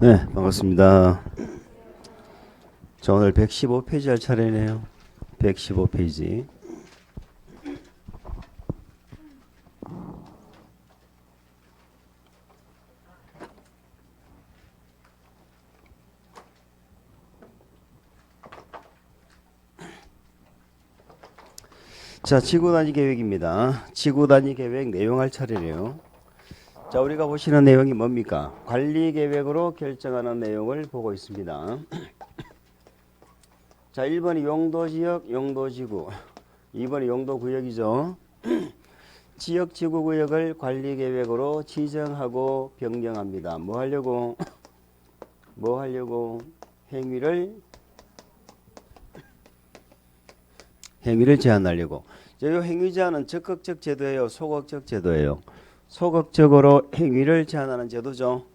네, 반갑습니다. 자, 오늘 115페이지 할 차례네요. 115페이지. 자, 지구단위 계획입니다. 지구단위 계획 내용 할 차례네요. 자, 우리가 보시는 내용이 뭡니까? 관리 계획으로 결정하는 내용을 보고 있습니다. 자, 1번이 용도지역, 용도지구. 2번이 용도구역이죠. 지역지구구역을 관리계획으로 지정하고 변경합니다. 뭐 하려고? 행위를 제한하려고. 이 행위 제한은 적극적 제도예요, 소극적 제도예요? 소극적으로 행위를 제한하는 제도죠.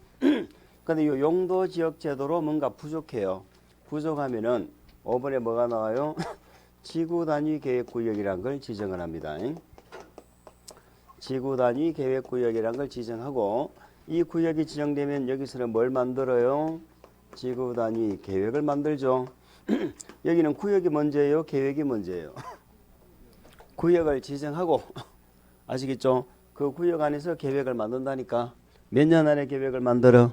근데 이 용도지역 제도로 뭔가 부족해요. 부족하면은 5번에 뭐가 나와요? 지구단위 계획구역이라는 걸 지정을 합니다. 지구단위 계획구역이라는 걸 지정하고, 이 구역이 지정되면 여기서는 뭘 만들어요? 지구단위 계획을 만들죠. 여기는 구역이 먼저예요, 계획이 먼저예요? 구역을 지정하고, 아시겠죠? 그 구역 안에서 계획을 만든다니까. 몇 년 안에 계획을 만들어?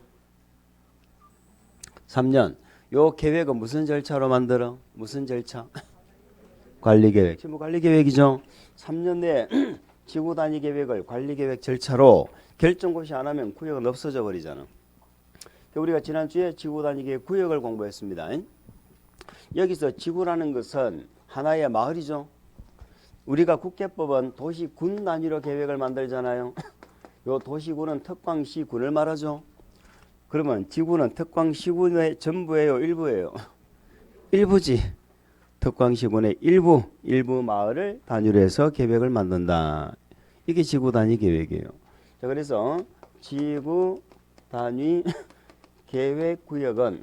3년. 요 계획은 무슨 절차로 만들어? 무슨 절차? 관리계획. 지금 관리계획이죠. 3년 내에 지구단위 계획을 관리계획 절차로 결정고시 안 하면 구역은 없어져 버리잖아. 우리가 지난주에 지구단위 계획 구역을 공부했습니다. 여기서 지구라는 것은 하나의 마을이죠. 우리가 국계법은 도시군 단위로 계획을 만들잖아요. 요 도시군은 특광시군을 말하죠. 그러면 지구는 특광시군의 전부예요, 일부예요? 일부지. 특광시군의 일부 마을을 단위로 해서 계획을 만든다. 이게 지구 단위 계획이에요. 자, 그래서 지구 단위 계획 구역은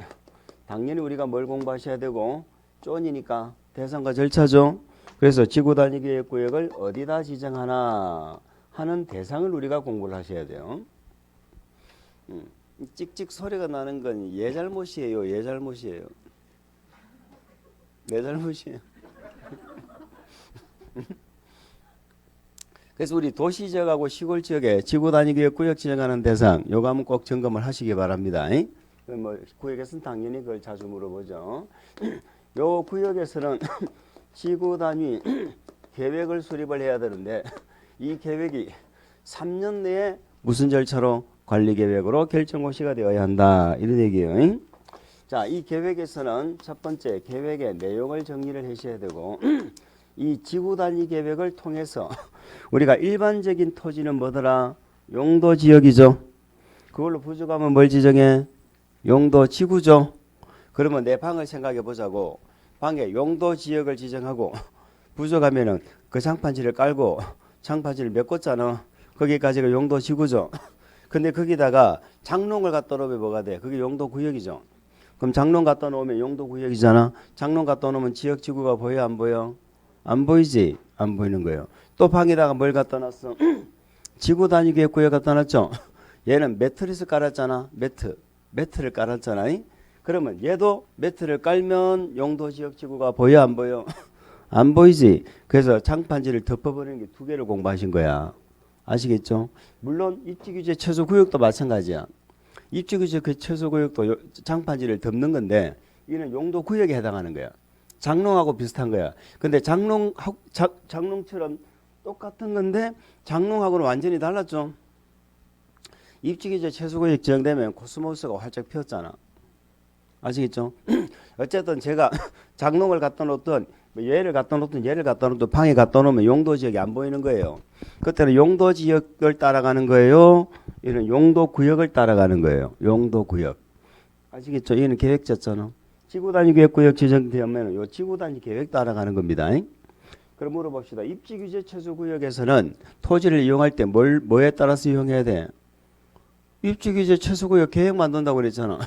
당연히 우리가 뭘 공부하셔야 되고, 쪼니니까 대상과 절차죠. 그래서 지구 단위 계획 구역을 어디다 지정하나 하는 대상을 우리가 공부를 하셔야 돼요. 찍찍 소리가 나는 건 얘 잘못이에요, 얘 잘못이에요? 내 잘못이에요. 그래서 우리 도시지역하고 시골지역에 지구단위 구역 지정하는 대상, 요거 한번 꼭 점검을 하시기 바랍니다. 뭐 구역에서는 당연히 그걸 자주 물어보죠. 요 구역에서는 지구단위 계획을 수립을 해야 되는데, 이 계획이 3년 내에 무슨 절차로? 관리계획으로 결정고시가 되어야 한다, 이런 얘기예요. 자, 이 계획에서는 첫 번째 계획의 내용을 정리를 하셔야 되고, 이 지구단위 계획을 통해서 우리가 일반적인 토지는 뭐더라? 용도지역이죠. 그걸로 부족하면 뭘 지정해? 용도지구죠. 그러면 내 방을 생각해 보자고. 방에 용도지역을 지정하고 부족하면은 그 장판지를 깔고 장판지를 메꿨잖아. 거기까지가 용도지구죠. 근데 거기다가 장롱을 갖다 놓으면 뭐가 돼? 그게 용도구역이죠. 그럼 장롱 갖다 놓으면 용도구역이잖아. 장롱 갖다 놓으면 지역지구가 보여, 안 보여? 안 보이지? 안 보이는 거예요. 또 방에다가 뭘 갖다 놨어? 지구단위 계획구역 갖다 놨죠. 얘는 매트리스 깔았잖아. 매트를 깔았잖아. 그러면 얘도 매트를 깔면 용도지역지구가 보여, 안 보여? 안 보이지? 그래서 장판지를 덮어버리는 게 두 개를 공부하신 거야. 아시겠죠? 물론 입지규제 최소구역도 마찬가지야. 입지규제 그 최소구역도 장판지를 덮는 건데, 이는 용도구역에 해당하는 거야. 장롱하고 비슷한 거야. 근데 장롱처럼 똑같은 건데 장롱하고는 완전히 달랐죠. 입지규제 최소구역 지정되면 코스모스가 활짝 피었잖아. 아시겠죠? 어쨌든 제가 장롱을 갖다 놓던, 얘를 갖다 놓던 방에 갖다 놓으면 용도지역이 안 보이는 거예요. 그때는 용도지역을 따라가는 거예요. 이는 용도구역을 따라가는 거예요. 용도구역. 아시겠죠? 얘는 계획자잖아. 지구단위 계획구역 지정되면 요 지구단위 계획 따라가는 겁니다. 그럼 물어봅시다. 입지규제 최소구역에서는 토지를 이용할 때 뭐에 따라서 이용해야 돼? 입지규제 최소구역 계획 만든다고 그랬잖아.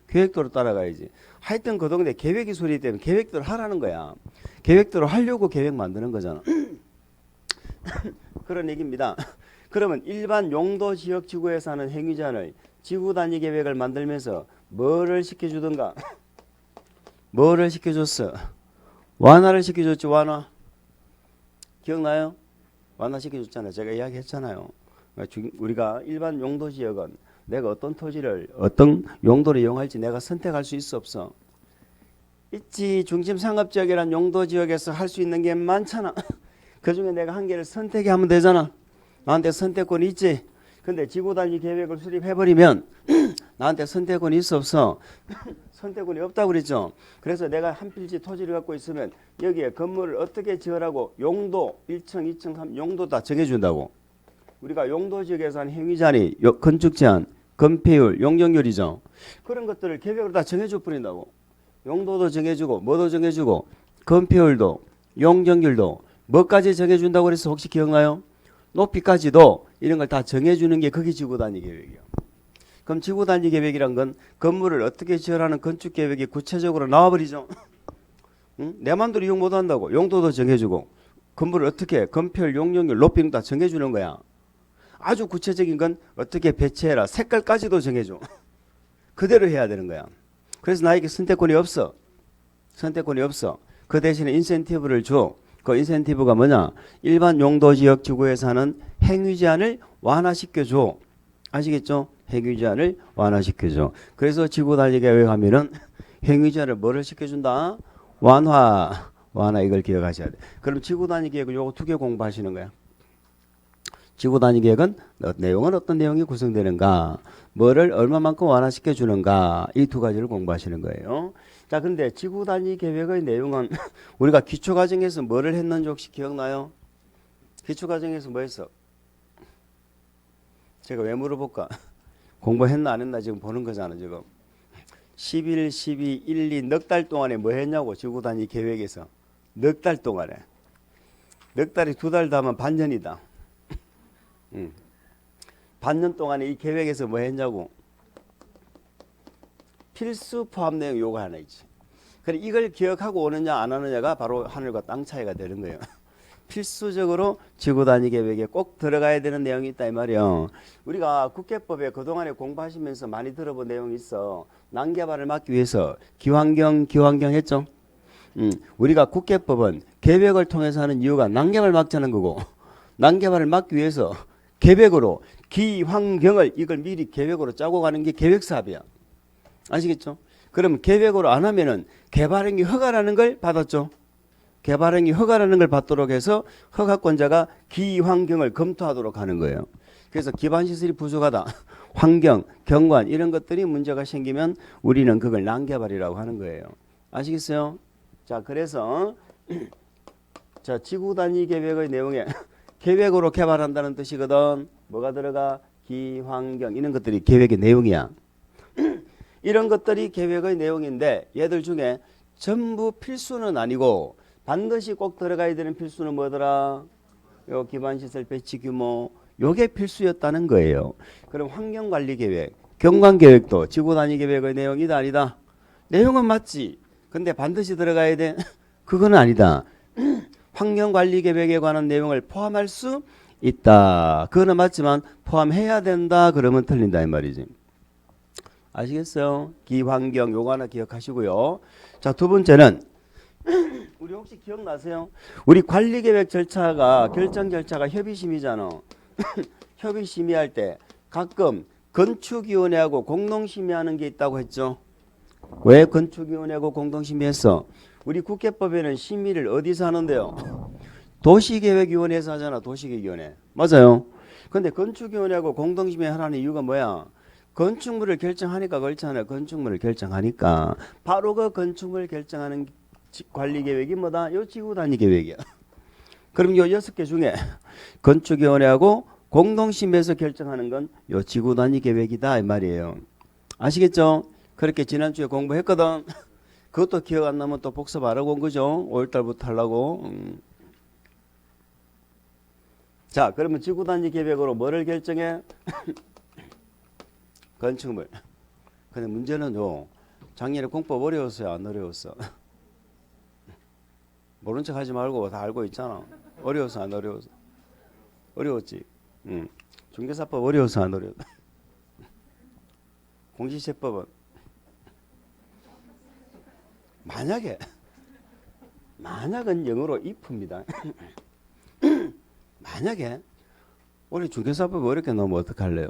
계획대로 따라가야지. 하여튼 그 동네 계획이 수립되면 계획대로 하라는 거야. 계획대로 하려고 계획 만드는 거잖아. 그런 얘기입니다. 그러면 일반 용도지역지구에서 하는 행위제한을 지구단위 계획을 만들면서 뭐를 시켜주든가. 뭐를 시켜줬어? 완화를 시켜줬지. 완화. 기억나요? 완화 시켜줬잖아요. 제가 이야기했잖아요. 우리가 일반 용도 지역은 내가 어떤 토지를 어떤 용도를 이용할지 내가 선택할 수 있어 없어? 있지. 중심 상업지역이란 용도 지역에서 할 수 있는 게 많잖아. 그중에 내가 한 개를 선택하면 되잖아. 나한테 선택권이 있지. 근데 지구단위 계획을 수립해버리면 나한테 선택권이 있어 없어? 선택권이 없다고 그랬죠. 그래서 내가 한 필지 토지를 갖고 있으면 여기에 건물을 어떻게 지으라고 용도 1층, 2층, 3 용도 다 정해준다고. 우리가 용도 지역에서 한 행위자리, 건축 제한, 건폐율, 용적률이죠. 그런 것들을 계획으로 다 정해줘 버린다고. 용도도 정해주고 뭐도 정해주고 건폐율도 용적률도 뭐까지 정해준다고 그래서 혹시 기억나요? 높이까지도 이런 걸 다 정해주는 게 그게 지구단위 계획이에요. 그럼 지구단위 계획이란 건 건물을 어떻게 지으라는 건축 계획이 구체적으로 나와버리죠. 응? 내 맘대로 이용 못한다고. 용도도 정해주고 건물을 어떻게 건폐율, 용적률, 높이는 다 정해주는 거야. 아주 구체적인 건 어떻게 배치해라. 색깔까지도 정해줘. 그대로 해야 되는 거야. 그래서 나에게 선택권이 없어. 선택권이 없어. 그 대신에 인센티브를 줘. 그 인센티브가 뭐냐? 일반 용도 지역 지구에서 하는 행위 제한을 완화시켜줘. 아시겠죠? 행위 제한을 완화시켜줘. 그래서 지구단위 계획 하면은 행위 제한을 뭐를 시켜준다? 완화. 완화 이걸 기억하셔야 돼. 그럼 지구단위 계획을 요거 두 개 공부하시는 거야. 지구단위 계획은 내용은 어떤 내용이 구성되는가, 뭐를 얼마만큼 완화시켜 주는가, 이 두 가지를 공부하시는 거예요. 자, 근데 지구단위 계획의 내용은 우리가 기초과정에서 뭐를 했는지 혹시 기억나요? 기초과정에서 뭐 했어? 제가 왜 물어볼까? 공부했나 안 했나 지금 보는 거잖아 지금. 11, 12, 1, 2 넉 달 동안에 뭐 했냐고. 지구단위 계획에서 넉 달 동안에. 넉 달이 두 달 더 하면 반년이다. 반년 동안에 이 계획에서 뭐 했냐고. 필수 포함 내용 요거 하나 있지. 그래 이걸 기억하고 오느냐 안 하느냐가 바로 하늘과 땅 차이가 되는 거예요. 필수적으로 지구단위 계획에 꼭 들어가야 되는 내용이 있다 이 말이에요. 우리가 국회법에 그동안에 공부하시면서 많이 들어본 내용이 있어. 난개발을 막기 위해서 기환경 했죠. 우리가 국회법은 계획을 통해서 하는 이유가 난개발 막자는 거고, 난개발을 막기 위해서 계획으로 기환경을 이걸 미리 계획으로 짜고 가는 게 계획사업이야. 아시겠죠? 그럼 계획으로 안 하면은 개발행위 허가라는 걸 받았죠. 개발행위 허가라는 걸 받도록 해서 허가권자가 기환경을 검토하도록 하는 거예요. 그래서 기반시설이 부족하다. 환경, 경관 이런 것들이 문제가 생기면 우리는 그걸 난개발이라고 하는 거예요. 아시겠어요? 자, 그래서 자, 지구단위 계획의 내용에 계획으로 개발한다는 뜻이거든. 뭐가 들어가? 기환경 이런 것들이 계획의 내용이야. 이런 것들이 계획의 내용인데 얘들 중에 전부 필수는 아니고 반드시 꼭 들어가야 되는 필수는 뭐더라? 요 기반시설 배치 규모 요게 필수였다는 거예요. 그럼 환경관리계획, 경관계획도 지구단위 계획의 내용이다 아니다? 내용은 맞지. 근데 반드시 들어가야 돼? 그건 아니다. 환경관리계획에 관한 내용을 포함할 수 있다. 그거는 맞지만 포함해야 된다. 그러면 틀린다 이 말이지. 아시겠어요? 기환경 요거 하나 기억하시고요. 자, 두 번째는 우리 혹시 기억나세요? 우리 관리계획 절차가 결정 절차가 협의심의잖아. 협의심의할 때 가끔 건축위원회하고 공동심의하는 게 있다고 했죠. 왜 건축위원회하고 공동심의했어? 우리 국회법에는 심의를 어디서 하는데요? 도시계획위원회에서 하잖아. 도시계획위원회. 맞아요. 근데 건축위원회하고 공동심의 하라는 이유가 뭐야? 건축물을 결정하니까 그렇잖아요. 건축물을 결정하니까. 바로 그 건축물을 결정하는 관리계획이 뭐다? 요 지구단위 계획이야. 그럼 요 6개 중에 건축위원회하고 공동심의에서 결정하는 건 요 지구단위 계획이다 이 말이에요. 아시겠죠? 그렇게 지난주에 공부했거든. 그것도 기억 안 나면 또 복습 하라고 온 거죠. 5월달부터 하려고. 자, 그러면 지구단위 계획으로 뭐를 결정해? 건축물. 근데 문제는요. 작년에 공법 어려웠어요? 안 어려웠어? 모른 척 하지 말고 다 알고 있잖아. 어려웠어? 안 어려웠어? 어려웠지. 중개사법 어려웠어? 안 어려웠어? 공시세법은 만약은 영어로 if입니다. 만약에 우리 중개사법 어렵게 나오면 어떡할래요?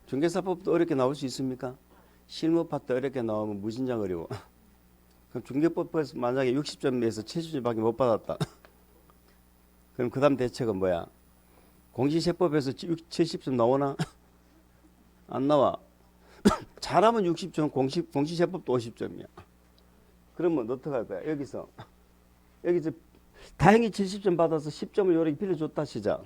중개사법도 어렵게 나올 수 있습니까? 실무파도 어렵게 나오면 무진장 어려워. 그럼 중개법에서 만약에 60점에서 70점밖에 못 받았다. 그럼 그 다음 대책은 뭐야? 공시세법에서 70점 나오나? 안 나와. 잘하면 60점, 공시세법도 50점이야. 그러면 어떡할 거야? 여기서 다행히 70점 받아서 10점을 요렇게 빌려줬다 시작.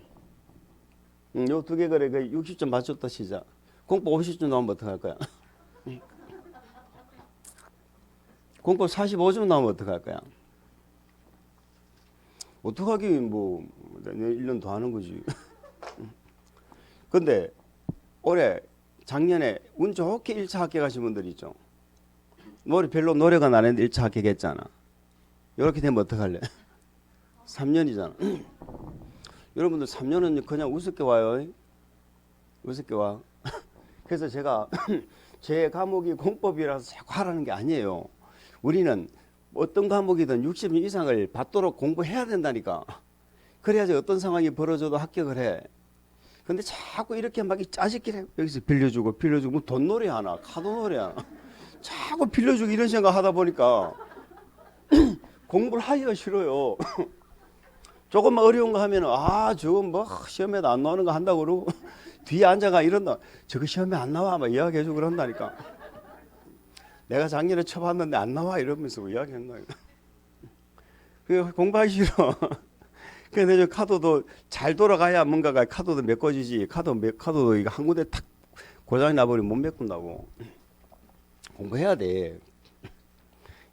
요 두 개 거래 60점 맞췄다 시작. 공법 50점 나오면 어떡할 거야? 공법 45점 나오면 어떡할 거야? 어떡하긴 뭐 1년 더 하는 거지. 근데 올해 작년에 운 좋게 1차 합격하신 분들 있죠. 별로 노력은 안 했는데 1차 합격했잖아. 이렇게 되면 어떡할래? 3년이잖아. 여러분들 3년은 그냥 우습게 와요. 우습게 와. 그래서 제가 제 과목이 공법이라서 자꾸 하라는 게 아니에요. 우리는 어떤 과목이든 60점 이상을 받도록 공부해야 된다니까. 그래야지 어떤 상황이 벌어져도 합격을 해. 근데 자꾸 이렇게 막 짜집기를 여기서 빌려주고 뭐 돈놀이 하나 카드놀이 하나 자꾸 빌려주고 이런 생각 하다 보니까 공부를 하기가 싫어요. 조금만 어려운 거 하면 저건 뭐 시험에도 안 나오는 거 한다고 그러고 뒤에 앉아가 이런다. 저거 시험에 안 나와 막 이야기해주고 그런다니까. 내가 작년에 쳐봤는데 안 나와 이러면서 이야기한다. 공부하기 싫어. 근데 저 카드도 잘 돌아가야 뭔가가 카드도 메꿔지지. 카드도 이거 한 군데 탁 고장이 나버리면 못 메꾼다고. 공부해야 돼.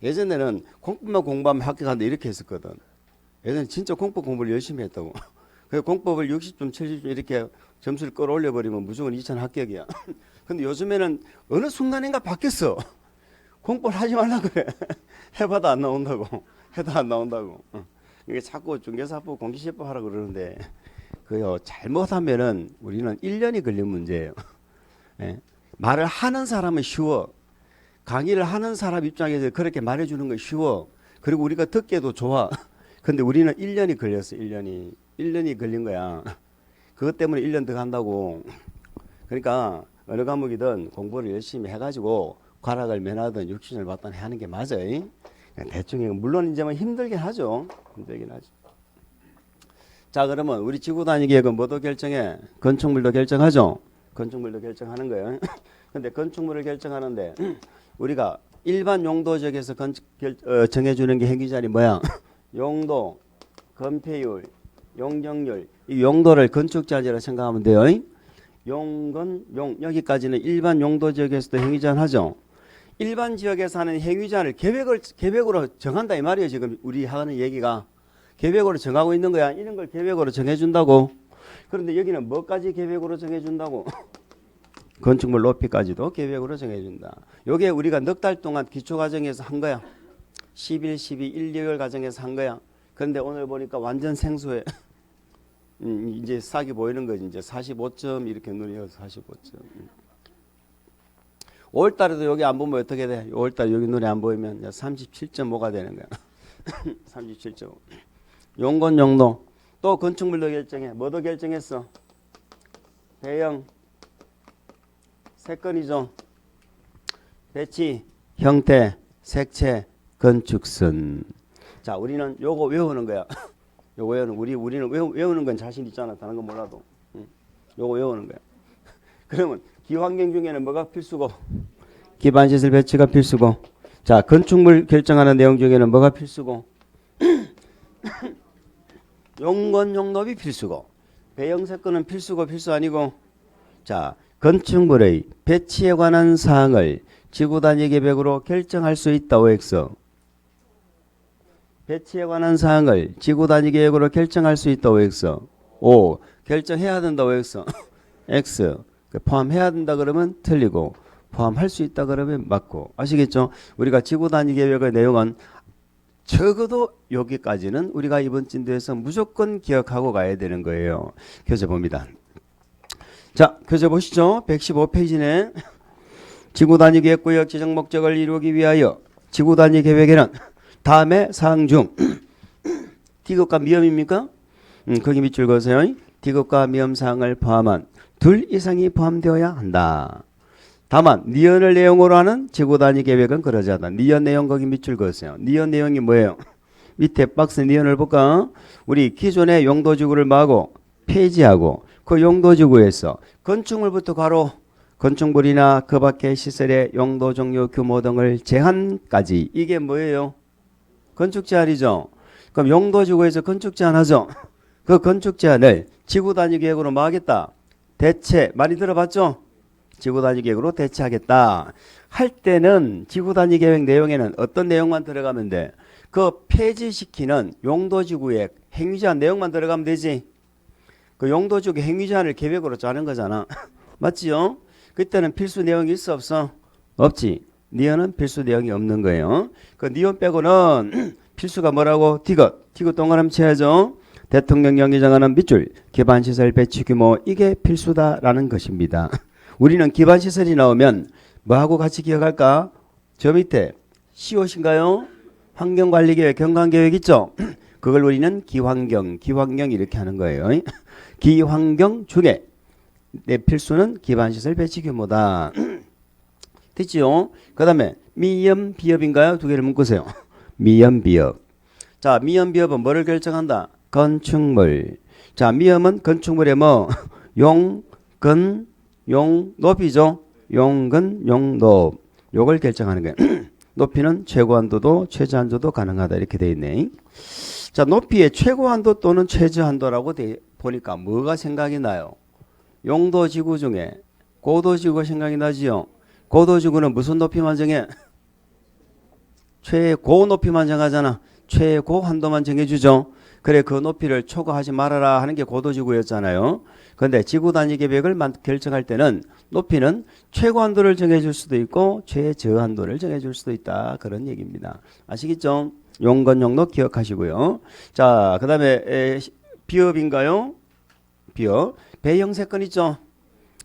예전에는 공법만 공부하면 합격한다 이렇게 했었거든. 예전에 진짜 공법 공부를 열심히 했다고. 그래서 공법을 60점, 70점 이렇게 점수를 끌어올려 버리면 무조건 2천 합격이야. 근데 요즘에는 어느 순간인가 바뀌었어. 공법을 하지 말라 그래. 해봐도 안 나온다고. 해도 안 나온다고. 이게 자꾸 중개사법, 공시세법 하라고 그러는데 그요 잘못하면은 우리는 1년이 걸리는 문제예요. 예? 말을 하는 사람은 쉬워. 강의를 하는 사람 입장에서 그렇게 말해주는 건 쉬워. 그리고 우리가 듣기에도 좋아. 근데 우리는 1년이 걸렸어. 1년이 걸린 거야. 그것 때문에 1년 더 간다고. 그러니까 어느 과목이든 공부를 열심히 해가지고 과락을 면하든 60점을 받든 하는 게 맞아요. 대충 물론 이제 힘들긴 하죠. 자, 그러면 우리 지구단위계획은 뭐도 결정해? 건축물도 결정하죠. 건축물도 결정하는 거예요. 근데 건축물을 결정하는데 우리가 일반 용도 지역에서 정해주는 게 행위자리 뭐야? 용도, 건폐율, 용적률. 이 용도를 건축자재로 생각하면 돼요. 여기까지는 일반 용도 지역에서도 행위자는 하죠. 일반 지역에서 하는 행위자를 계획으로 정한다 이 말이에요. 지금 우리 하는 얘기가 계획으로 정하고 있는 거야. 이런 걸 계획으로 정해준다고. 그런데 여기는 뭐까지 계획으로 정해준다고? 건축물 높이까지도 계획으로 정해준다. 요게 우리가 넉 달 동안 기초과정에서 한 거야. 11, 12, 1, 2개월 과정에서 한 거야. 그런데 오늘 보니까 완전 생소해. 이제 싹이 보이는 거지. 이제 45점 이렇게 눈이 45점. 5월달에도 여기 안 보면 어떻게 돼? 5월달 여기 눈에 안 보이면 37.5가 되는 거야. 37.5. 용건 용도. 또 건축물도 결정해. 뭐도 결정했어? 배형, 세건이죠. 배치, 형태, 색채, 건축선. 자, 우리는 요거 외우는 거야. 요거 우리는 외우는 건 자신 있잖아. 다른 건 몰라도. 요거 외우는 거야. 그러면 기환경 중에는 뭐가 필수고? 기반시설 배치가 필수고. 자, 건축물 결정하는 내용 중에는 뭐가 필수고? 용건 용도비 필수고. 배형세건은 필수고 필수 아니고. 자, 건축물의 배치에 관한 사항을 지구단위 계획으로 결정할 수 있다. OX. 배치에 관한 사항을 지구단위 계획으로 결정할 수 있다. OX. O. 결정해야 된다. OX. X. 포함해야 된다 그러면 틀리고 포함할 수 있다 그러면 맞고. 아시겠죠? 우리가 지구단위 계획의 내용은 적어도 여기까지는 우리가 이번 진도에서 무조건 기억하고 가야 되는 거예요. 교재 봅니다. 자, 교재 보시죠. 115페이지네. 지구 단위 계획 구역 지정 목적을 이루기 위하여 지구 단위 계획에는 다음의 사항 중 디귿과 미음입니까? 거기 밑줄 그으세요. 디귿과 미음 사항을 포함한 둘 이상이 포함되어야 한다. 다만 니은을 내용으로 하는 지구 단위 계획은 그러지 않다. 니은 내용 거기 밑줄 그으세요. 니은 내용이 뭐예요? 밑에 박스 니은을 볼까? 우리 기존의 용도지구를 뭐하고 폐지하고 그 용도지구에서 건축물부터 가로 건축물이나 그 밖의 시설의 용도 종류 규모 등을 제한까지 이게 뭐예요? 건축 제한이죠. 그럼 용도지구에서 건축 제한하죠. 그 건축 제한을 지구 단위 계획으로 뭐 하겠다? 대체 많이 들어봤죠? 지구 단위 계획으로 대체하겠다 할 때는 지구 단위 계획 내용에는 어떤 내용만 들어가면 돼? 그 폐지시키는 용도지구의 행위제한 내용만 들어가면 되지. 그 용도지구 행위제한을 계획으로 짜는 거잖아. 맞지요? 그때는 필수 내용이 있어 없어? 없지. 니은은 필수 내용이 없는 거예요. 그 니은 빼고는 필수가 뭐라고? 디귿 동그라미 쳐야죠. 대통령령이 정하는 밑줄 기반시설 배치 규모 이게 필수다라는 것입니다. 우리는 기반시설이 나오면 뭐하고 같이 기억할까? 저 밑에 COC인가요? 환경관리계획, 경관계획 있죠? 그걸 우리는 기환경 이렇게 하는 거예요. 기환경 중에 내 필수는 기반시설 배치 규모다. 됐지요? 그 다음에 미음, 비읍인가요? 두 개를 묶으세요. 미음, 비읍. 자, 미음, 비읍은 뭐를 결정한다? 건축물. 자, 미음은 건축물의 뭐? 용, 근, 용, 높이죠? 용근, 용높. 요걸 결정하는 거예요. 높이는 최고한도도 최저한도도 가능하다 이렇게 돼 있네. 자, 높이의 최고한도 또는 최저한도라고 보니까 뭐가 생각이 나요? 용도지구 중에 고도지구 생각이 나지요. 고도지구는 무슨 높이만 정해? 최고 높이만 정하잖아. 최고 한도만 정해주죠. 그래 그 높이를 초과하지 말아라 하는 게 고도지구였잖아요. 그런데 지구 단위 계획을 결정할 때는 높이는 최고 한도를 정해줄 수도 있고 최저한도를 정해줄 수도 있다 그런 얘기입니다. 아시겠죠? 용건 용도 기억하시고요. 자, 그 다음에 비읍인가요? 비읍. 배형세건 있죠?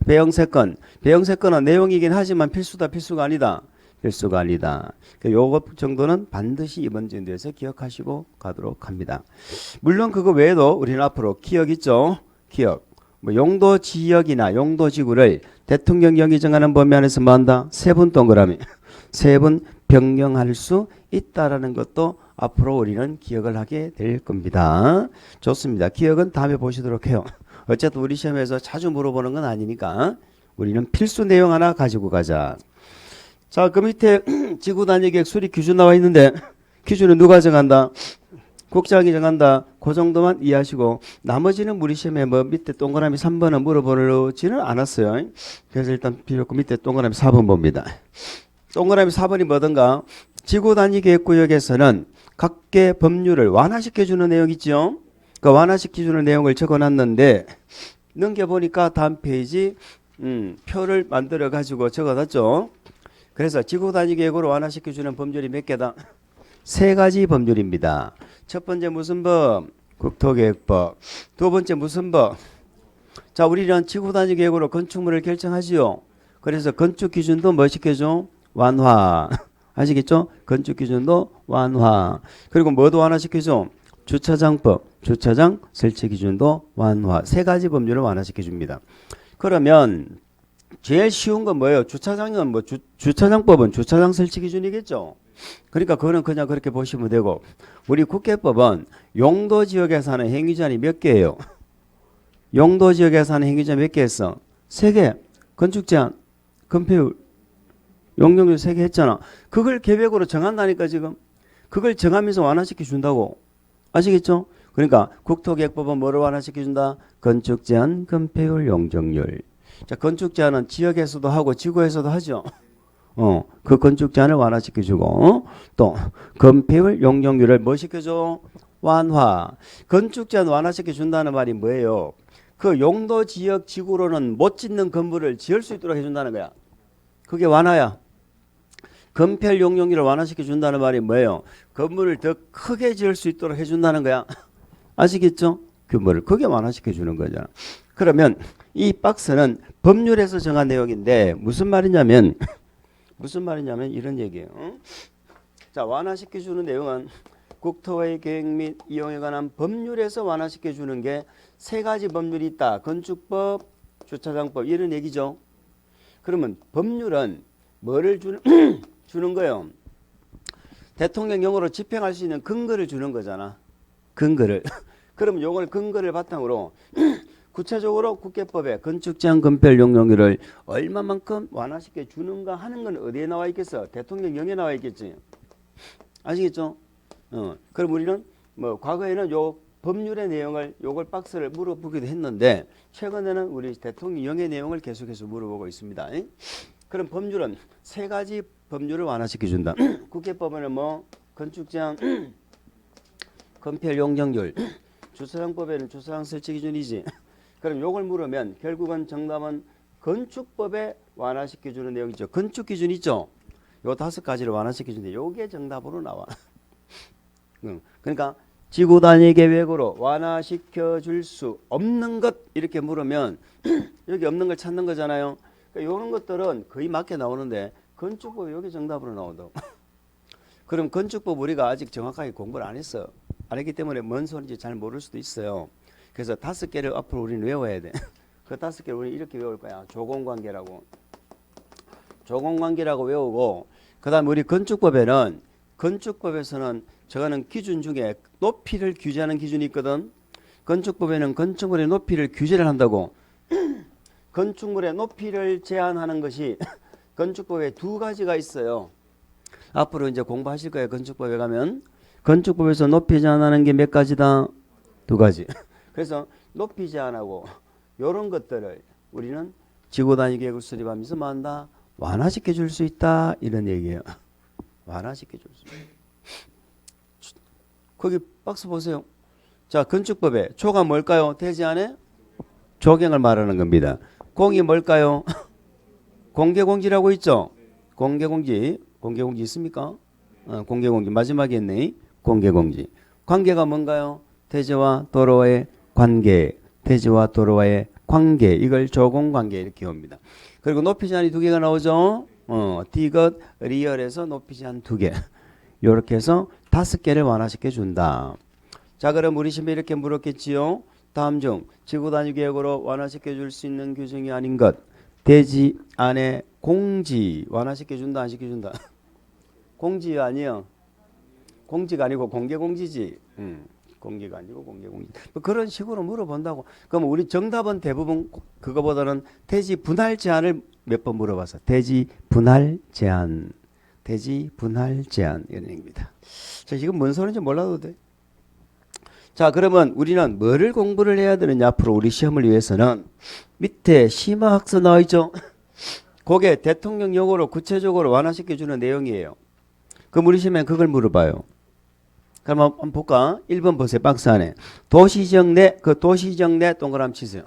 배형세건은 내용이긴 하지만 필수가 아니다. 필수가 아니다. 요거 정도는 반드시 이번 진도에서 기억하시고 가도록 합니다. 물론 그거 외에도 우리는 앞으로 기억 있죠? 기억. 뭐 용도 지역이나 용도 지구를 대통령령이 정하는 범위 안에서 뭐 한다? 세분 동그라미. 세분 변경할 수 있다라는 것도 앞으로 우리는 기억을 하게 될 겁니다. 좋습니다. 기억은 다음에 보시도록 해요. 어쨌든 우리 시험에서 자주 물어보는 건 아니니까 우리는 필수 내용 하나 가지고 가자. 자, 그 밑에 지구 단위 계획 수립 기준 나와 있는데 기준은 누가 정한다? 국장이 정한다. 그 정도만 이해하시고 나머지는 우리 시험에 뭐 밑에 동그라미 3번은 물어보지는 않았어요. 그래서 일단 필요 없고 밑에 동그라미 4번 봅니다. 동그라미 4번이 뭐든가 지구 단위 계획 구역에서는 각계 법률을 완화시켜주는 내용 있죠. 그 완화시켜주는 내용을 적어놨는데 넘겨보니까 다음 페이지 표를 만들어 가지고 적어놨죠. 그래서 지구 단위 계획으로 완화시켜주는 법률이 몇 개다? 3가지 법률입니다. 첫 번째 무슨 법? 국토계획법. 두 번째 무슨 법? 자, 우리는 지구 단위 계획으로 건축물을 결정하지요. 그래서 건축 기준도 뭐 시켜줘? 완화. 아시겠죠? 건축 기준도 완화. 그리고 뭐도 완화시켜줘? 주차장법. 주차장 설치 기준도 완화. 3가지 법률을 완화시켜줍니다. 그러면 제일 쉬운 건 뭐예요? 주차장은 뭐 주차장법은 주차장 설치 기준이겠죠. 그러니까 그거는 그냥 그렇게 보시면 되고 우리 국회법은 용도 지역에서 하는 행위제한이 몇 개예요? 용도 지역에서 하는 행위제한 몇 개 했어? 3개. 건축 제한, 건폐율, 용적률 3개 했잖아. 그걸 계획으로 정한다니까 지금. 그걸 정하면서 완화시켜 준다고. 아시겠죠? 그러니까 국토계획법은 뭐를 완화시켜 준다? 건축 제한, 건폐율, 용적률. 자, 건축 제한은 지역에서도 하고 지구에서도 하죠. 그 건축 제한을 완화시켜주고 또 건폐율, 용적률을 뭐 시켜줘? 완화. 건축 제한 완화시켜준다는 말이 뭐예요? 그 용도 지역 지구로는 못 짓는 건물을 지을 수 있도록 해준다는 거야. 그게 완화야. 건폐율, 용적률을 완화시켜준다는 말이 뭐예요? 건물을 더 크게 지을 수 있도록 해준다는 거야. 아시겠죠? 규모를 크게 완화시켜주는 거잖아. 그러면 이 박스는 법률에서 정한 내용인데 무슨 말이냐면 무슨 말이냐면 이런 얘기예요. 응? 자, 완화시켜주는 내용은 국토의 계획 및 이용에 관한 법률에서 완화시켜주는 게 세 가지 법률이 있다. 건축법, 주차장법 이런 얘기죠. 그러면 법률은 뭐를 주는 거예요? 대통령령으로 집행할 수 있는 근거를 주는 거잖아. 근거를. 그러면 요걸 근거를 바탕으로 구체적으로 국회법에 건축제한 건폐율 용적률을 얼마만큼 완화시켜 주는가 하는 건 어디에 나와 있겠어? 대통령령에 나와 있겠지. 아시겠죠? 그럼 우리는 뭐 과거에는 요 법률의 내용을 요걸 박스를 물어보기도 했는데 최근에는 우리 대통령령의 내용을 계속해서 물어보고 있습니다. 그럼 법률은 세 가지 법률을 완화시켜 준다. 국회법에는 뭐 건축제한 건폐율 용적률, 주차장법에는 주차장 설치 기준이지. 그럼 요걸 물으면 결국은 정답은 건축법에 완화시켜 주는 내용이죠. 건축 기준 있죠. 요 5가지를 완화시켜 주는데 요게 정답으로 나와. 그러니까 지구 단위 계획으로 완화시켜 줄 수 없는 것 이렇게 물으면 여기 없는 걸 찾는 거잖아요. 그러니까 이런 것들은 거의 맞게 나오는데 건축법이 여기 정답으로 나오더라고. 그럼 건축법 우리가 아직 정확하게 공부를 안 했어. 안 했기 때문에 뭔 소리인지 잘 모를 수도 있어요. 그래서 5개를 앞으로 우리는 외워야 돼. 그 5개를 우리는 이렇게 외울 거야. 조공관계라고. 조공관계라고 외우고 그 다음에 우리 건축법에서는 저거는 기준 중에 높이를 규제하는 기준이 있거든. 건축법에는 건축물의 높이를 규제를 한다고. 건축물의 높이를 제한하는 것이 건축법에 2가지가 있어요. 앞으로 이제 공부하실 거예요. 건축법에 가면. 건축법에서 높이 제한하는 게 몇 가지다? 2가지. 그래서 높이 제한하고 이런 것들을 우리는 지구 단위 계획을 수립하면서 뭐 한다? 완화시켜 줄 수 있다. 이런 얘기예요. 완화시켜 줄 수 있다. 거기 박스 보세요. 자, 건축법에 조가 뭘까요? 대지 안에 조경을 말하는 겁니다. 공이 뭘까요? 공개공지라고 있죠. 공개공지 있습니까? 공개공지 마지막에 있네. 공개공지. 관계가 뭔가요? 대지와 도로와의 관계. 대지와 도로와의 관계. 이걸 조공관계 이렇게 옵니다. 그리고 높이 제한이 2개가 나오죠. 디귿, 리얼에서 높이 제한 2개. 이렇게 해서 5개를 완화시켜 준다. 자, 그럼 우리 시험에 이렇게 물었겠지요. 다음 중 지구 단위 계획으로 완화시켜 줄 수 있는 규정이 아닌 것. 대지 안에 공지 완화시켜 준다 안 시켜 준다? 공지 아니요. 공지가 아니고 공개공지지. 공개가 아니고 공개공지. 뭐 그런 식으로 물어본다고. 그럼 우리 정답은 대부분 그거보다는 대지 분할 제한을 몇 번 물어봐서 대지 분할 제한. 대지 분할 제한 이런 얘기입니다. 자, 지금 뭔 소리인지 몰라도 돼. 자, 그러면 우리는 뭐를 공부를 해야 되느냐? 앞으로 우리 시험을 위해서는 밑에 심화학서 나와 있죠. 그게 대통령령으로 구체적으로 완화시켜 주는 내용이에요. 그럼 우리 시험에 그걸 물어봐요. 그럼 한번 볼까? 1번 보세요. 박스 안에. 도시적 내, 그 도시적 내 동그라미 치세요.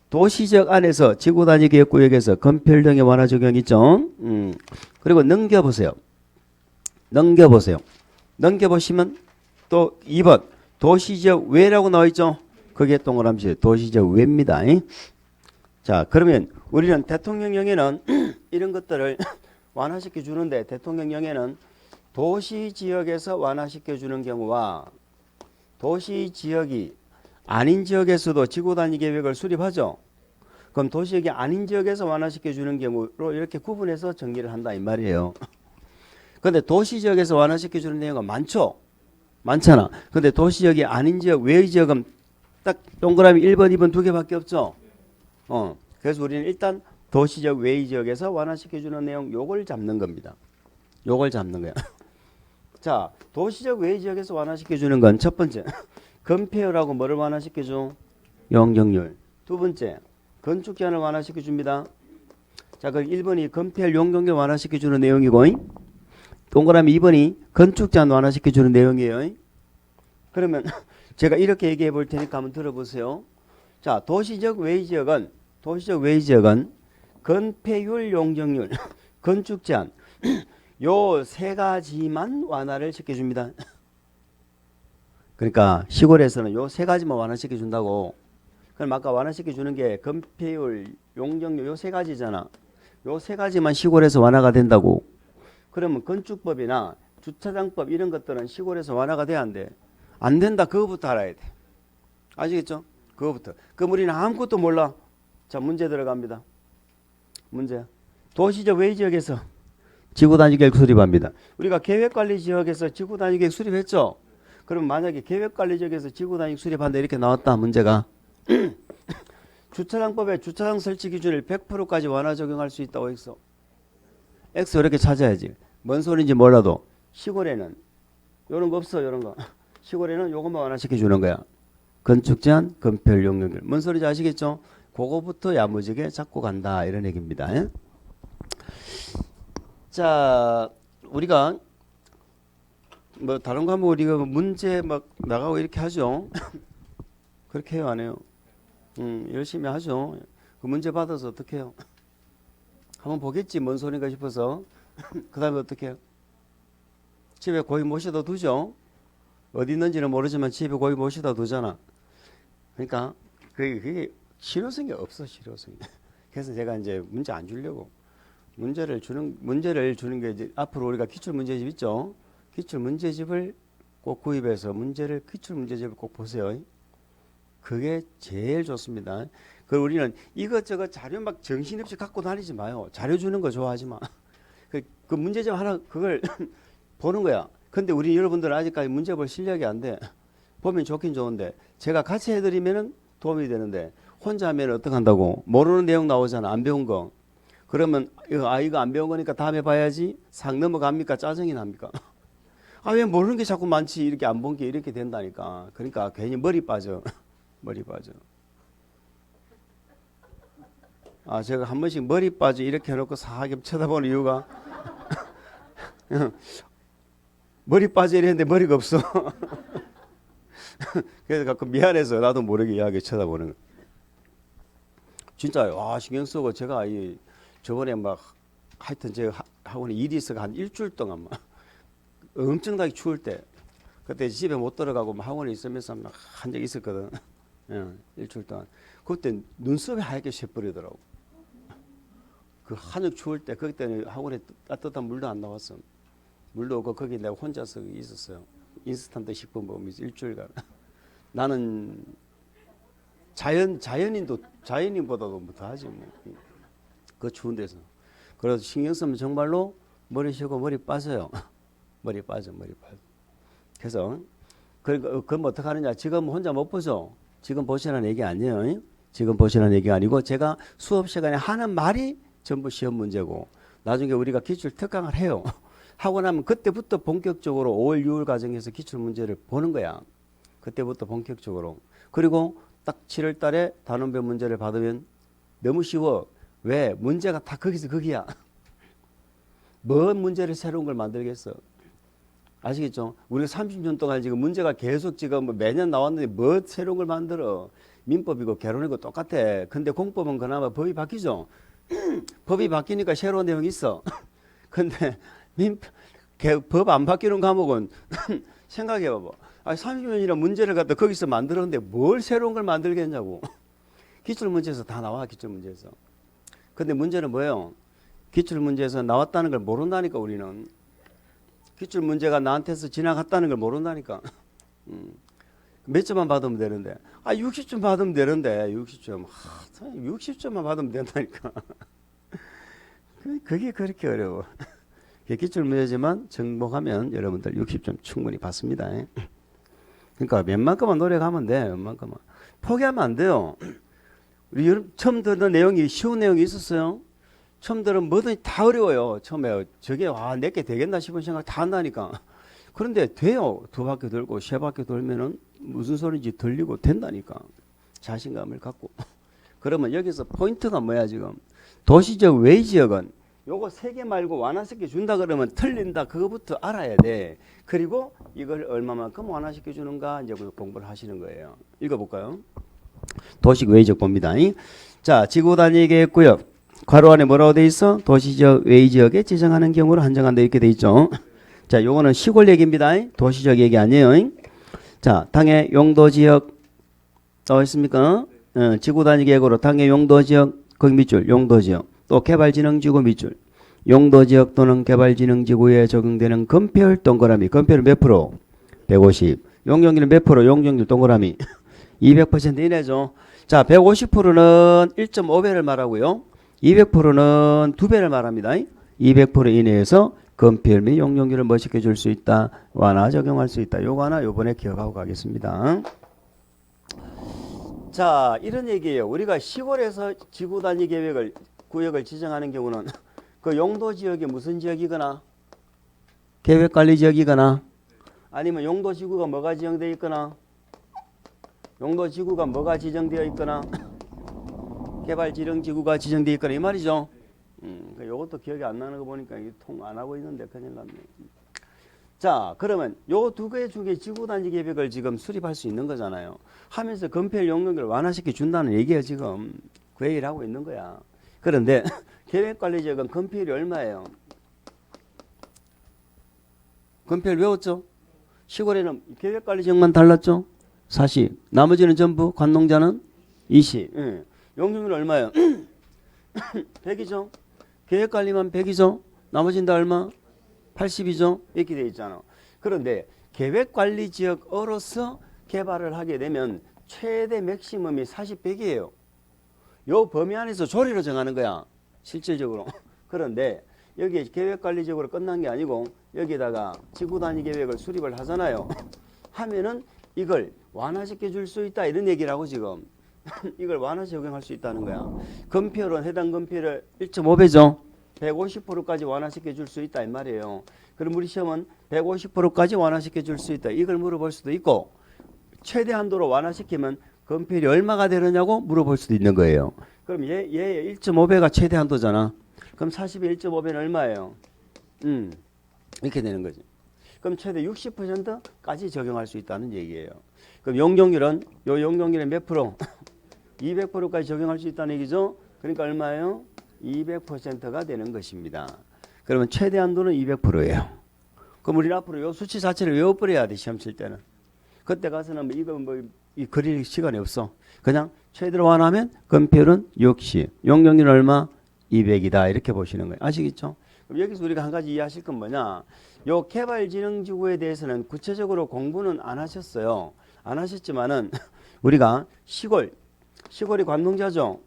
도시적 안에서 지구 단위 계획 구역에서 건폐율 등의 완화 적용 있죠. 그리고 넘겨보세요. 넘겨보시면 또 2번 도시적 외라고 나와 있죠. 그게 동그라미 치세요. 도시적 외입니다. 자, 그러면 우리는 대통령령에는 이런 것들을 완화시켜 주는데 대통령령에는 도시지역에서 완화시켜 주는 경우와 도시지역이 아닌 지역에서도 지구 단위 계획을 수립하죠. 그럼 도시지역이 아닌 지역에서 완화시켜 주는 경우로 이렇게 구분해서 정리를 한다 이 말이에요. 그런데 도시지역에서 완화시켜 주는 내용은 많죠. 많잖아. 그런데 도시지역이 아닌 지역, 외의 지역은 딱 동그라미 1번, 2번 2개밖에 없죠. 그래서 우리는 일단 도시적 외의 지역에서 완화시켜 주는 내용 요걸 잡는 겁니다. 요걸 잡는 거야. 자, 도시적 외의 지역에서 완화시켜 주는 건 첫 번째 건폐율하고 뭐를 완화시켜 줘? 용적률. 두 번째 건축 제한을 완화시켜 줍니다. 자, 그 1번이 건폐율 용적률 완화시켜 주는 내용이고 동그라미 2번이 건축 제한 완화시켜 주는 내용이에요. 그러면 제가 이렇게 얘기해 볼 테니까 한번 들어보세요. 자, 도시적 외의 지역은 건폐율 용적률 건축 제한 요 3가지만 완화를 시켜줍니다. 그러니까 시골에서는 요 3가지만 완화시켜 준다고. 그럼 아까 완화시켜 주는 게 건폐율, 용적률 요 3가지잖아. 요 세 가지만 시골에서 완화가 된다고. 그러면 건축법이나 주차장법 이런 것들은 시골에서 완화가 돼야 안 돼? 안 된다. 그거부터 알아야 돼. 아시겠죠? 그거부터. 그럼 우리는 아무것도 몰라. 자, 문제 들어갑니다. 문제. 도시적 외지역에서 지구단위계획 수립합니다. 우리가 계획관리지역에서 지구단위계획 수립했죠? 그럼 만약에 계획관리지역에서 지구단위계획 수립한다 이렇게 나왔다. 문제가. 주차장법에 주차장 설치 기준을 100%까지 완화 적용할 수 있다고 했어. X 이렇게 찾아야지. 뭔 소리인지 몰라도 시골에는 이런 거 없어. 이런 거. 시골에는 요것만 완화시켜 주는 거야. 건축 제한, 건폐율 용역률. 뭔 소리인지 아시겠죠? 그거부터 야무지게 잡고 간다 이런 얘기입니다. 예? 자, 우리가 뭐 다른 거 하면 우리가 문제 막 나가고 이렇게 하죠. 그렇게 해요, 안 해요? 열심히 하죠. 그 문제 받아서 어떻게 해요? 한번 보겠지 뭔 소린가 싶어서. 그 다음에 어떻게 해요? 집에 거의 모셔다 두죠. 어디 있는지는 모르지만 집에 거의 모셔다 두잖아. 그러니까 그게 실효성이 없어. 실효성이. 그래서 제가 이제 문제 안 주려고 문제를 주는 게 이제 앞으로 우리가 기출 문제집 있죠. 기출 문제집을 꼭 구입해서 기출 문제집을 꼭 보세요. 그게 제일 좋습니다. 그리고 우리는 이것저것 자료 막 정신없이 갖고 다니지 마요. 자료 주는 거 좋아하지 마. 그 문제집 하나 그걸 보는 거야. 근데 우리 여러분들은 아직까지 문제 볼 실력이 안 돼. 보면 좋긴 좋은데 제가 같이 해드리면은 도움이 되는데 혼자 하면 어떻게 한다고? 모르는 내용 나오잖아. 안 배운 거. 그러면 이거 안 배운 거니까 다음에 봐야지. 상 넘어갑니까? 짜증이 납니까? 왜 모르는 게 자꾸 많지. 이렇게 안 본 게 이렇게 된다니까. 그러니까 괜히 머리 빠져. 머리 빠져. 제가 한 번씩 머리 빠져 이렇게 해놓고 사하게 쳐다보는 이유가 머리 빠져 이랬는데 머리가 없어. 그래서 가끔 미안해서 나도 모르게 이야기 쳐다보는 거. 진짜요. 신경 쓰고 제가 저번에 막 하여튼 제가 학원에 일이 있어가 한 일주일 동안 막 엄청나게 추울 때 그때 집에 못 들어가고 학원에 있으면서 막 한 적이 있었거든. 일주일 동안. 그때 눈썹이 하얗게 새버리더라고. 그 한역 추울 때 그때는 학원에 따뜻한 물도 안 나왔어. 물도 없고 거기 내가 혼자서 있었어요. 인스턴트 식품 먹으면서 일주일간. 나는 자연인보다도 더하지 뭐. 그 추운 데서. 그래서 신경 쓰면 정말로 머리 쉬고 머리 빠져요. 머리 빠져. 그래서 그럼 어떻게 하느냐? 지금 혼자 못 보죠. 지금 보시라는 얘기 아니에요. 지금 보시라는 얘기가 아니고 제가 수업 시간에 하는 말이 전부 시험 문제고 나중에 우리가 기출 특강을 해요. 하고 나면 그때부터 본격적으로 5월, 6월 과정에서 기출 문제를 보는 거야. 그때부터 본격적으로. 그리고 딱 7월 달에 단원별 문제를 받으면 너무 쉬워. 왜? 문제가 다 거기서 거기야. 뭔 문제를 새로운 걸 만들겠어. 아시겠죠? 우리가 30년 동안 지금 문제가 계속 지금 매년 나왔는데 뭐 새로운 걸 만들어. 민법이고 개론이고 똑같아. 근데 공법은 그나마 법이 바뀌죠. 법이 바뀌니까 새로운 내용이 있어. 근데 법 안 바뀌는 과목은 생각해 봐봐. 30년이나 문제를 갖다 거기서 만들었는데 뭘 새로운 걸 만들겠냐고. 기출 문제에서 다 나와. 기출 문제에서. 근데 문제는 뭐예요? 기출 문제에서 나왔다는 걸 모른다니까 우리는. 기출 문제가 나한테서 지나갔다는 걸 모른다니까. 몇 점만 받으면 되는데. 60점 받으면 되는데. 60점. 60점만 받으면 된다니까. 그게 그렇게 어려워. 기출 문제지만 정복하면 여러분들 60점 충분히 받습니다. 그러니까 웬만큼만 노력하면 돼. 웬만큼만. 포기하면 안 돼요. 우리 처음 듣는 내용이 쉬운 내용이 있었어요. 처음 들으면 뭐든지 다 어려워요. 처음에 저게 내게 되겠나 싶은 생각 다 한다니까. 그런데 돼요. 2바퀴 돌고 3바퀴 돌면은 무슨 소리인지 들리고 된다니까. 자신감을 갖고. 그러면 여기서 포인트가 뭐야 지금? 도시적 외지역은 요거 3개 말고 완화시켜 준다 그러면 틀린다. 그거부터 알아야 돼. 그리고 이걸 얼마만큼 완화시켜 주는가 이제 공부를 하시는 거예요. 읽어볼까요? 도시적 외지역 봅니다. 자, 지구단위계획구역. 괄호 안에 뭐라고 돼 있어? 도시적 외지역에 지정하는 경우로 한정한다 이렇게 돼 있죠. 자, 요거는 시골 얘기입니다. 도시적 얘기 아니에요. 자, 당해 용도지역 나와 있습니까? 지구단위계획으로 당해 용도지역 거기 밑줄 용도지역 또 개발진흥지구 밑줄 용도지역 또는 개발진흥지구에 적용되는 건폐율 동그라미. 건폐율은 몇 프로? 150. 용적률은 몇 프로? 용적률 동그라미 200% 이내죠. 자, 150%는 1.5배를 말하고요. 200%는 2배를 말합니다. 200% 이내에서 건폐율 및 용적률을 멋있게 줄 수 있다. 완화 적용할 수 있다. 요거 하나 요번에 기억하고 가겠습니다. 자, 이런 얘기예요. 우리가 시골에서 지구 단위 계획을 구역을 지정하는 경우는 그 용도 지역이 무슨 지역이거나 계획 관리 지역이거나 아니면 용도 지구가 뭐가 지정되어 있거나 용도 지구가 뭐가 지정되어 있거나 개발 지정 지구가 지정되어 있거나 이 말이죠. 요것도 기억이 안 나는 거 보니까 통 안 하고 있는데 큰일 났네. 자, 그러면 요 두 개 중에 지구 단위 계획을 지금 수립할 수 있는 거잖아요. 하면서 건폐율 용적률을 완화시켜 준다는 얘기예요. 지금 그 얘기를 하고 있는 거야. 그런데 계획 관리 지역은 건폐율이 얼마예요? 건폐율 외웠죠? 시골에는 계획 관리 지역만 달랐죠? 40. 나머지는 전부 관농자는 20. 예. 용적률 얼마예요? 100이죠? 계획 관리만 100이죠? 나머지는 다 얼마? 80이죠? 이렇게 돼 있잖아. 그런데 계획 관리 지역으로서 개발을 하게 되면 최대 맥시멈이 40, 100이에요. 요 범위 안에서 조리로 정하는 거야. 실질적으로. 그런데 여기 계획 관리 지역으로 끝난 게 아니고 여기다가 지구 단위 계획을 수립을 하잖아요. 하면은 이걸 완화시켜 줄 수 있다 이런 얘기라고 지금. 이걸 완화 적용할 수 있다는 거야. 건폐율은 해당 건폐율을 1.5배죠. 150%까지 완화시켜 줄 수 있다 이 말이에요. 그럼 우리 시험은 150%까지 완화시켜 줄 수 있다. 이걸 물어볼 수도 있고 최대 한도로 완화시키면 건폐율이 얼마가 되느냐고 물어볼 수도 있는 거예요. 그럼 얘 1.5배가 최대 한도잖아. 그럼 40의 1.5배는 얼마예요? 이렇게 되는 거지. 그럼 최대 60%까지 적용할 수 있다는 얘기예요. 그럼 용적률은 요 용적률의 몇 프로? 200%까지 적용할 수 있다는 얘기죠. 그러니까 얼마예요? 200%가 되는 것입니다. 그러면 최대 한도는 200%예요. 그럼 우리는 앞으로 요 수치 자체를 외워버려야 돼. 시험 칠 때는. 그때 가서는 이거 이 그릴 시간이 없어. 그냥 최대로 완화하면 건폐율은 60, 용적률은 얼마? 200이다. 이렇게 보시는 거예요. 아시겠죠? 그럼 여기서 우리가 한 가지 이해하실 건 뭐냐? 요 개발진흥지구에 대해서는 구체적으로 공부는 안 하셨어요. 안 하셨지만은 우리가 시골이 관농자죠.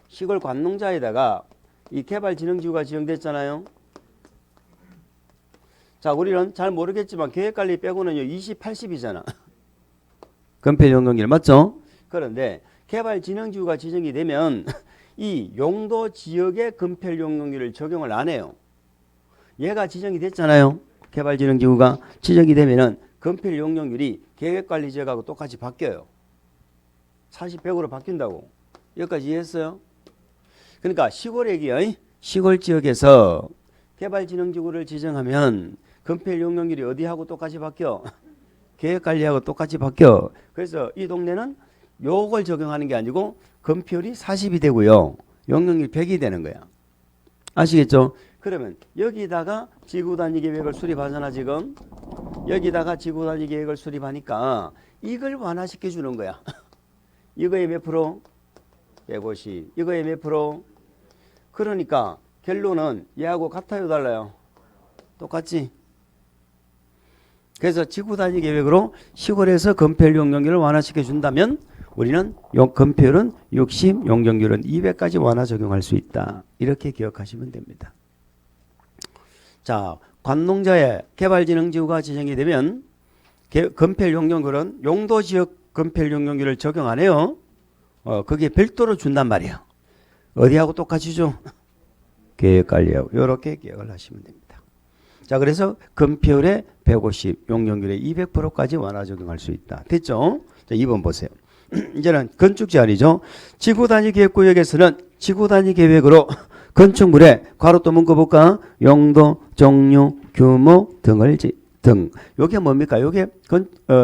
시골 관농자에다가 이 개발진흥지구가 지정됐잖아요. 자, 우리는 잘 모르겠지만 계획관리 빼고는요 20, 80이잖아. 건폐 용적률 맞죠? 그런데 개발진흥지구가 지정이 되면 이 용도 지역의 건폐 용적률을 적용을 안 해요. 얘가 지정이 됐잖아요. 개발진흥지구가 지정이 되면은 건폐 용적률이 계획관리지역하고 똑같이 바뀌어요. 40, 100으로 바뀐다고. 여기까지 이해했어요? 그러니까 시골 얘기야. 시골 지역에서 개발진흥지구를 지정하면 건폐 용적률이 어디하고 똑같이 바뀌어? 계획관리하고 똑같이 바뀌어. 그래서 이 동네는 요걸 적용하는 게 아니고 건폐율이 40이 되고요. 용적률 100이 되는 거야. 아시겠죠? 그러면 여기다가 지구단위 계획을 수립하잖아 지금. 여기다가 지구단위 계획을 수립하니까 이걸 완화시켜 주는 거야. 이거에 몇 프로? 150. 이거에 몇 프로? 그러니까 결론은 얘하고 같아요 달라요? 똑같지? 그래서 지구단위 계획으로 시골에서 건폐율 용적률을 완화시켜 준다면 우리는 건폐율은 60, 용적률은 200까지 완화 적용할 수 있다. 이렇게 기억하시면 됩니다. 자, 관농자의 개발진흥지구가 지정이 되면 건폐율 용적률은 용도지역 건폐율 용적률을 적용 안 해요. 그게 별도로 준단 말이에요. 어디하고 똑같이 줘? 계획관리하고. 이렇게 기억을 하시면 됩니다. 자, 그래서 건폐율의 150, 용적률의 200%까지 완화 적용할 수 있다. 됐죠? 자, 2번 보세요. 이제는 건축 제한이죠. 지구단위 계획구역에서는 지구단위 계획으로 건축물의 괄호 또 묶어볼까? 용도, 종류, 규모 등. 요게 뭡니까? 요게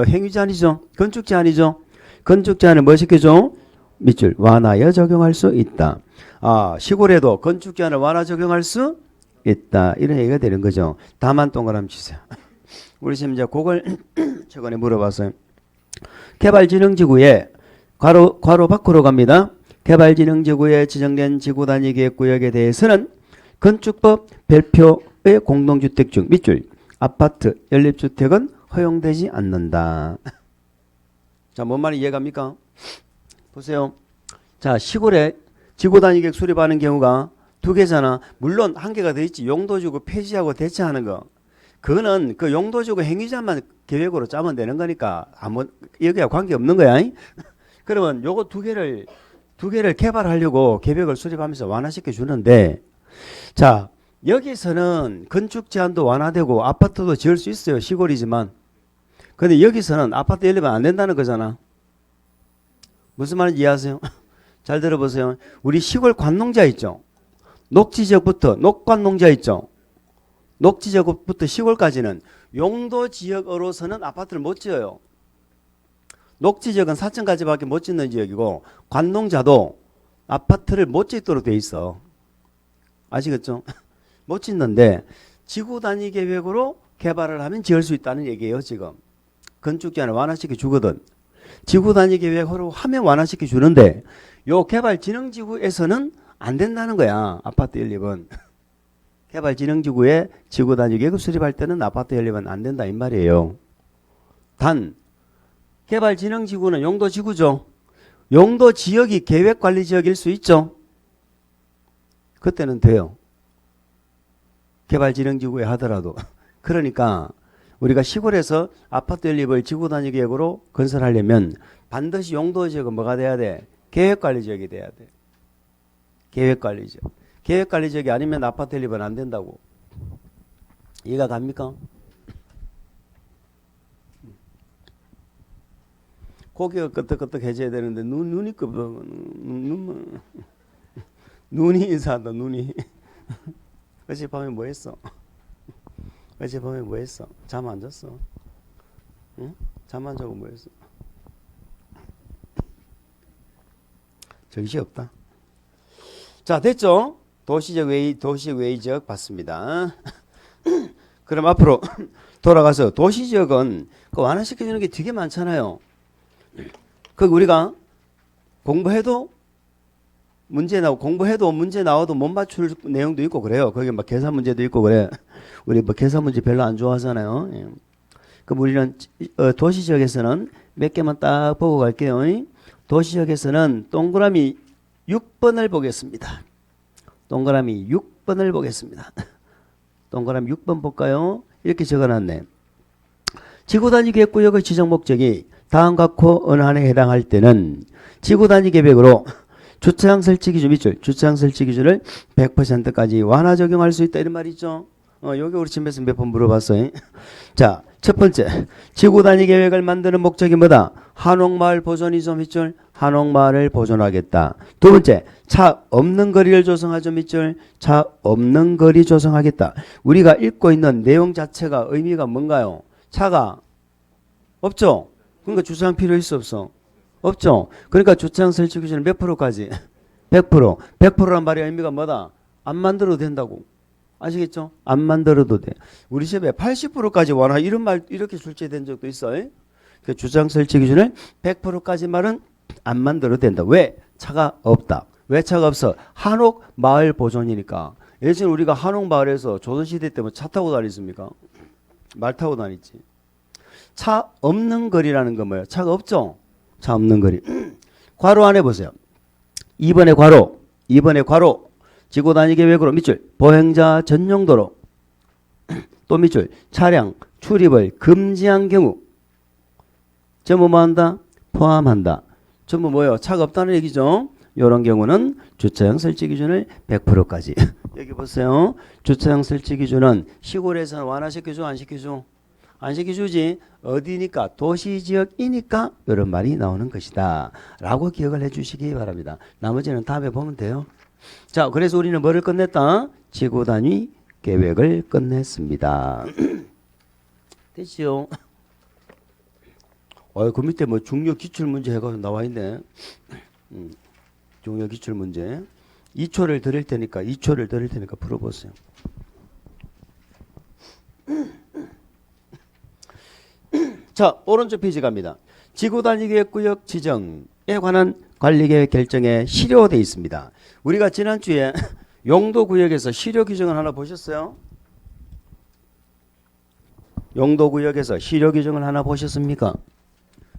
행위 제한이죠. 건축 제한이죠. 건축 제한을 뭐 시켜줘? 밑줄 완화하여 적용할 수 있다. 아, 시골에도 건축 제한을 완화 적용할 수 있다. 이런 얘기가 되는 거죠. 다만 동그라미 치세요. 우리 지금 이제 그걸 최근에 물어봤어요. 개발진흥지구에 괄호 밖으로 갑니다. 개발진흥지구에 지정된 지구단위계획구역에 대해서는 건축법 별표의 공동주택 중 밑줄 아파트, 연립주택은 허용되지 않는다. 자, 뭔 말이 이해갑니까? 보세요. 자, 시골에 지구단위계획 수립하는 경우가 두 개잖아. 물론 한 개가 더 있지. 용도지구 폐지하고 대체하는 거. 그거는 그 용도지구 행위자만 계획으로 짜면 되는 거니까 아무 여기와 관계 없는 거야. 그러면 요거 두 개를 개발하려고 계획을 수립하면서 완화시켜 주는데, 자, 여기서는 건축 제한도 완화되고 아파트도 지을 수 있어요. 시골이지만. 근데 여기서는 아파트 열리면 안 된다는 거잖아. 무슨 말인지 이해하세요? 잘 들어보세요. 우리 시골 관농자 있죠. 녹지지역부터 녹관농자 있죠. 녹지지역부터 시골까지는 용도지역으로서는 아파트를 못 지어요. 녹지지역은 4층까지밖에 못 짓는 지역이고 관농자도 아파트를 못 짓도록 돼 있어. 아시겠죠? 못 짓는데 지구단위계획으로 개발을 하면 지을 수 있다는 얘기예요. 지금 건축제한을 완화시켜 주거든. 지구단위계획으로 하면 완화시켜 주는데 요 개발진흥지구에서는 안 된다는 거야. 아파트 연립은. 개발진흥지구에 지구단위계획을 수립할 때는 아파트 연립은 안 된다 이 말이에요. 단 개발진흥지구는 용도지구죠. 용도지역이 계획관리지역일 수 있죠. 그때는 돼요. 개발진흥지구에 하더라도. 그러니까 우리가 시골에서 아파트 연립을 지구단위계획으로 건설하려면 반드시 용도지역은 뭐가 돼야 돼? 계획관리지역이 돼야 돼. 계획관리지역. 계획관리지역이 아니면 아파트 연립은 안 된다고. 이해가 갑니까? 고개가 끄덕끄덕해져야 되는데 눈이 눈이 인사한다. 눈이. 어젯밤에 뭐 했어? 어젯밤에 뭐 했어? 잠 안 잤어? 응? 잠 안 자고 뭐 했어? 정신 없다. 자, 됐죠? 도시적 외의적 봤습니다. 그럼 앞으로 돌아가서 도시지역은 그 완화시켜주는 게 되게 많잖아요. 그 우리가 공부해도 문제 나와도 못 맞출 내용도 있고 그래요. 거기 막 계산 문제도 있고 그래. 우리 뭐 계산 문제 별로 안 좋아하잖아요. 예. 그럼 우리는 도시지역에서는 몇 개만 딱 보고 갈게요. 도시지역에서는 동그라미 6번을 보겠습니다. 동그라미 6번을 보겠습니다. 동그라미 6번 볼까요? 이렇게 적어놨네. 지구단위계획구역의 지정 목적이 다음과 코 어느 하나에 해당할 때는 지구단위계획으로 주차장 설치 기준 밑줄 주차장 설치 기준을 100%까지 완화 적용할 수 있다 이런 말이죠. 여기 우리 집에서 몇 번 물어봤어요. 자, 첫 번째 지구단위계획을 만드는 목적이 뭐다? 한옥마을 보존이죠. 밑줄 한옥마을을 보존하겠다. 두 번째 차 없는 거리를 조성하죠. 밑줄 차 없는 거리 조성하겠다. 우리가 읽고 있는 내용 자체가 의미가 뭔가요? 차가 없죠. 그러니까 주차장 필요 있어 없어? 없죠. 그러니까 주차장 설치 기준은 몇 프로까지? 100%. 100%란 말의 의미가 뭐다? 안 만들어도 된다고. 아시겠죠? 안 만들어도 돼. 우리 집에 80%까지 완화 이런 말 이렇게 출제된 적도 있어요. 그 주차장 설치 기준을 100%까지 말은 안 만들어도 된다. 왜? 차가 없다. 왜 차가 없어? 한옥 마을 보존이니까. 예전에 우리가 한옥 마을에서 조선시대 때문에 차 타고 다녔습니까? 말 타고 다녔지. 차 없는 거리라는 건 뭐예요? 차가 없죠? 차 없는 거리. 괄호 안에 보세요. 2번의 괄호. 지구단위계획으로 밑줄 보행자 전용도로 또 밑줄 차량 출입을 금지한 경우 전부 뭐한다? 포함한다. 전부 뭐예요? 차가 없다는 얘기죠. 이런 경우는 주차장 설치 기준을 100%까지. 여기 보세요. 주차장 설치 기준은 시골에서는 완화시켜줘 안 시켜줘? 안 시켜주지. 어디니까? 도시지역이니까 이런 말이 나오는 것이다 라고 기억을 해 주시기 바랍니다. 나머지는 다음에 보면 돼요. 자, 그래서 우리는 뭐를 끝냈다? 지구단위 계획을 끝냈습니다. 됐죠? 그 밑에 뭐 중요 기출 문제 해가지고 나와 있네. 중요 기출 문제. 2초를 드릴 테니까 풀어보세요. 자, 오른쪽 페이지 갑니다. 지구단위계획구역 지정에 관한 관리계획 결정에 실효되어 있습니다. 우리가 지난주에 용도구역에서 실효 규정을 하나 보셨어요? 용도구역에서 실효 규정을 하나 보셨습니까?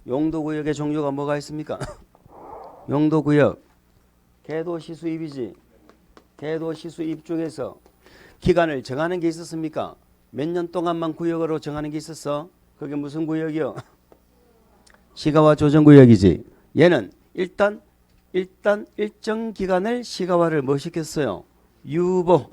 용도구역의 종류가 뭐가 있습니까? 용도구역 계도시수입이지. 계도시수입 중에서 기간을 정하는 게 있었습니까? 몇 년 동안만 구역으로 정하는 게 있었어? 그게 무슨 구역이요? 시가화 조정구역이지. 얘는 일단 일정 기간을 시가화를 뭐 시켰어요? 유보.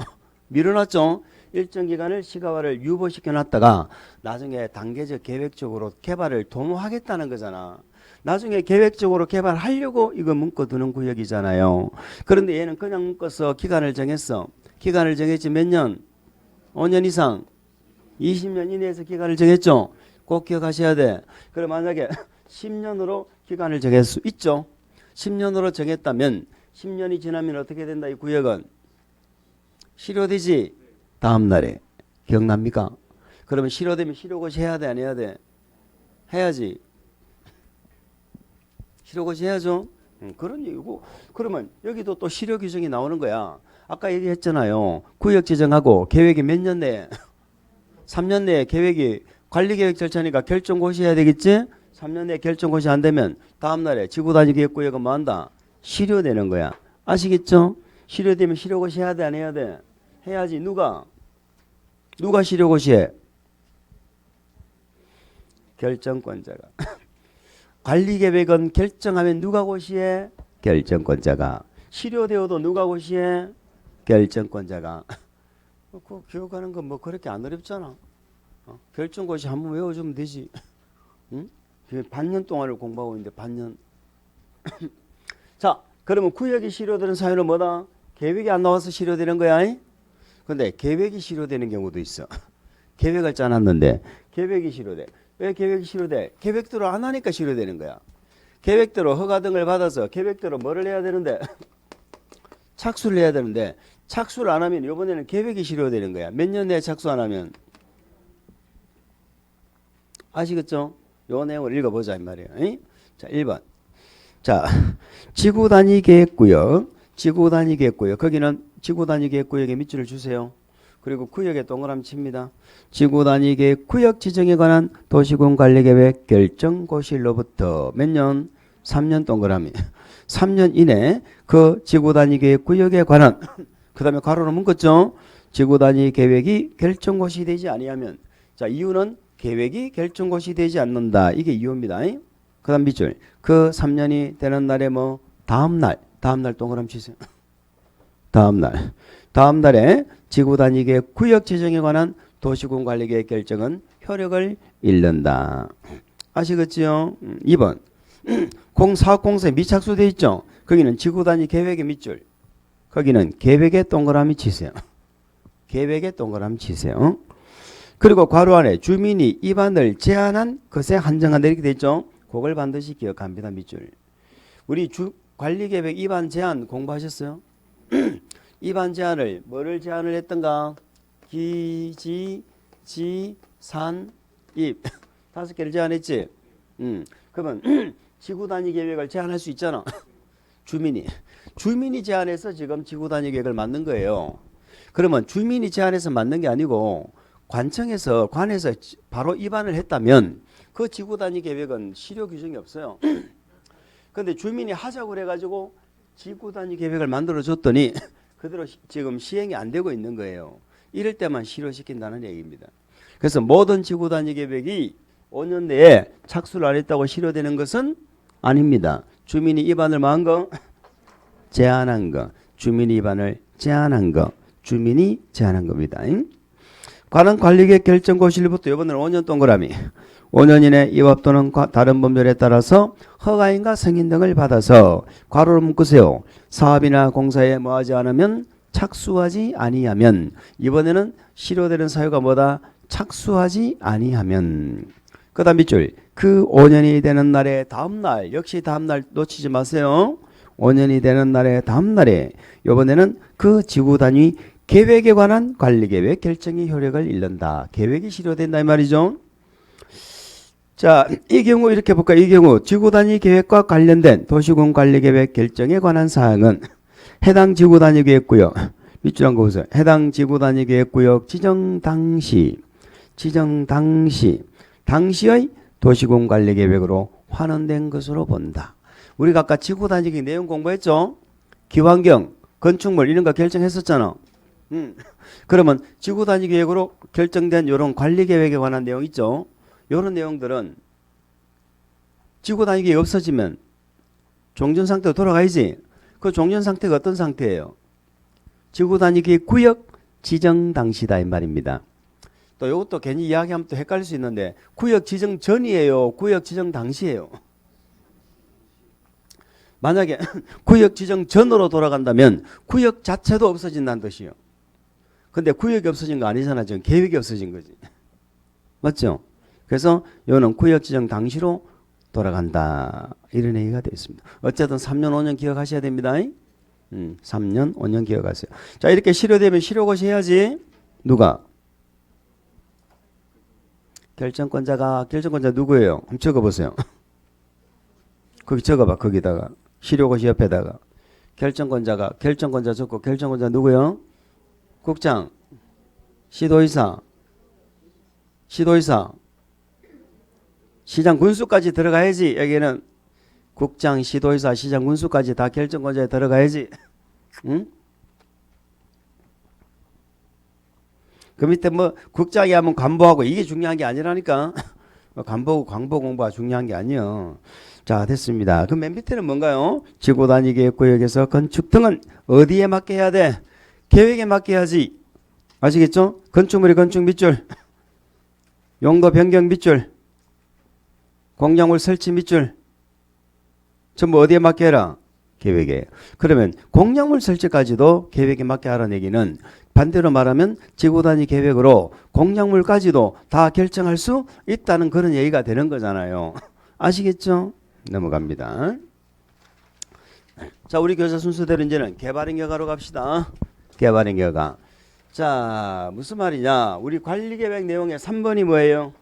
밀어놨죠? 일정 기간을 시가화를 유보시켜 놨다가 나중에 단계적 계획적으로 개발을 도모하겠다는 거잖아. 나중에 계획적으로 개발하려고 이거 묶어두는 구역이잖아요. 그런데 얘는 그냥 묶어서 기간을 정했어. 기간을 정했지 몇 년? 5년 이상. 20년 이내에서 기간을 정했죠. 꼭 기억하셔야 돼. 그럼 만약에 10년으로 기간을 정할 수 있죠. 10년으로 정했다면 10년이 지나면 어떻게 된다? 이 구역은 실효되지. 다음 날에 기억납니까? 그러면 실효되면 실효고시 해야 돼, 안 해야 돼? 해야지. 실효고시 해야죠. 그런 얘기고. 그러면 여기도 또 실효 규정이 나오는 거야. 아까 얘기했잖아요. 구역 지정하고 계획이 몇 년 내에 3년 내에 계획이 관리계획 절차니까 결정고시 해야 되겠지? 3년 내에 결정고시 안 되면 다음 날에 지구단위계획구역은 뭐 한다? 실효되는 거야. 아시겠죠? 실효되면 실효고시 해야 돼, 안 해야 돼? 해야지. 누가 실효고시해? 결정권자가. 관리계획은 결정하면 누가 고시해? 결정권자가. 실효되어도 누가 고시해? 결정권자가. 그거 기억하는 건 뭐 그렇게 안 어렵잖아. 결정고시 한번 외워주면 되지. 응? 반년 동안을 공부하고 있는데 반년. 자, 그러면 구역이 실효되는 사유는 뭐다? 계획이 안 나와서 실효되는 거야. 근데 계획이 실효되는 경우도 있어. 계획을 짜놨는데 계획이 실효돼. 왜 계획이 실효돼? 계획대로 안 하니까 실효되는 거야. 계획대로 허가 등을 받아서 계획대로 뭐를 해야 되는데 착수를 해야 되는데 착수를 안 하면 이번에는 계획이 실효되는 거야. 몇 년 내에 착수 안 하면. 아시겠죠? 요 내용을 읽어보자 이 말이에요. 자, 1번. 자, 지구단위계획구역. 지구단위계획구역. 거기는 지구단위계획구역에 밑줄을 주세요. 그리고 구역에 동그라미 칩니다. 지구단위계획 구역 지정에 관한 도시군관리계획 결정고시로부터 몇 년? 3년 동그라미. 3년 이내 그 지구단위계획 구역에 관한 그 다음에 괄호로 묶었죠. 지구단위계획이 결정고시 되지 아니하면. 자, 이유는 계획이 결정고시 되지 않는다. 이게 이유입니다. 그 다음 밑줄. 그 3년이 되는 날에 뭐 다음날 동그라미 치세요. 다음 날에 지구단위계획 구역 지정에 관한 도시군관리계획 결정은 효력을 잃는다. 아시겠지요? 2번. 공사업공사에 미착수 되어 있죠. 거기는 지구단위계획의 밑줄. 거기는 계획에 동그라미 치세요. 계획에 동그라미 치세요. 그리고 괄호 안에 주민이 입안을 제한한 것에 한정한다 이렇게 되어 있죠. 그걸 반드시 기억합니다. 밑줄. 우리 관리계획 입안 제한 공부하셨어요? 입안 제한을 뭐를 제한을 했던가? 기, 지, 산, 입 5개를 제한했지. 그러면 지구단위계획을 제한할 수 있잖아. 주민이 제한해서 지금 지구단위계획을 만든 거예요. 그러면 주민이 제한해서 만든 게 아니고 관에서 바로 입안을 했다면 그 지구단위계획은 실효 규정이 없어요. 그런데 주민이 하자고 그래가지고 지구단위계획을 만들어줬더니 그대로 지금 시행이 안 되고 있는 거예요. 이럴 때만 실효시킨다는 얘기입니다. 그래서 모든 지구단위계획이 5년 내에 착수를 안 했다고 실효되는 것은 아닙니다. 주민이 입안을 뭐한 거? 제한한 거. 주민이 입안을 제한한 거. 주민이 제한한 겁니다. 관한 관리계획 결정고시일부터 이번에는 5년 동그라미. 5년 이내 입법 또는 다른 법률에 따라서 허가인가 승인 등을 받아서 괄호로 묶으세요. 사업이나 공사에 뭐하지 않으면 착수하지 아니하면. 이번에는 실효되는 사유가 뭐다? 착수하지 아니하면. 그 다음 밑줄. 그 5년이 되는 날의 다음날. 역시 다음날 놓치지 마세요. 5년이 되는 날의 다음날에 이번에는 그 지구단위 계획에 관한 관리계획 결정이 효력을 잃는다. 계획이 실효된다 이 말이죠. 자, 이 경우 이렇게 볼까? 이 경우 지구단위 계획과 관련된 도시군 관리계획 결정에 관한 사항은 해당 지구단위 계획구역 밑줄 한거 보세요. 해당 지구단위 계획구역 당시의 도시군 관리계획으로 환원된 것으로 본다. 우리가 아까 지구단위 계획 내용 공부했죠? 기환경, 건축물 이런 거 결정했었잖아. 그러면 지구단위 계획으로 결정된 이런 관리계획에 관한 내용 있죠? 이런 내용들은 지구단위 계획이 없어지면 종전 상태로 돌아가야지. 그 종전 상태가 어떤 상태예요? 지구단위 계획 구역 지정 당시다 이 말입니다. 또 이것도 괜히 이야기하면 또 헷갈릴 수 있는데 구역 지정 전이에요? 구역 지정 당시예요? 만약에 구역 지정 전으로 돌아간다면 구역 자체도 없어진다는 뜻이에요. 근데 구역이 없어진 거 아니잖아. 지금 계획이 없어진 거지. 맞죠? 그래서 이거는 구역 지정 당시로 돌아간다. 이런 얘기가 되어 있습니다. 어쨌든 3년, 5년 기억하셔야 됩니다. 3년, 5년 기억하세요. 자, 이렇게 실효되면 실효고시 해야지. 누가? 결정권자 누구예요? 한번 적어보세요. 거기 적어봐. 거기다가. 실효고시 옆에다가. 결정권자 적고 결정권자 누구요? 국장, 시도의사, 시장 군수까지 들어가야지. 여기는 국장, 시도의사, 시장 군수까지 다 결정권자에 들어가야지. 응? 그 밑에 뭐 국장이 하면 관보하고 이게 중요한 게 아니라니까. 관보 공부가 중요한 게 아니에요. 자, 됐습니다. 그럼 맨 밑에는 뭔가요? 지구단위 계획구역에서 건축 등은 어디에 맞게 해야 돼? 계획에 맞게 해야지. 아시겠죠? 건축물의 건축 밑줄, 용도 변경 밑줄, 공작물 설치 밑줄 전부 어디에 맞게 해라? 계획에. 그러면 공작물 설치까지도 계획에 맞게 하라는 얘기는 반대로 말하면 지구단위 계획으로 공작물까지도 다 결정할 수 있다는 그런 얘기가 되는 거잖아요. 아시겠죠? 넘어갑니다. 자, 우리 교사 순서대로 이제는 개발행 여가로 갑시다. 개발행 여가. 자, 무슨 말이냐? 우리 관리계획 내용의 3번이 뭐예요?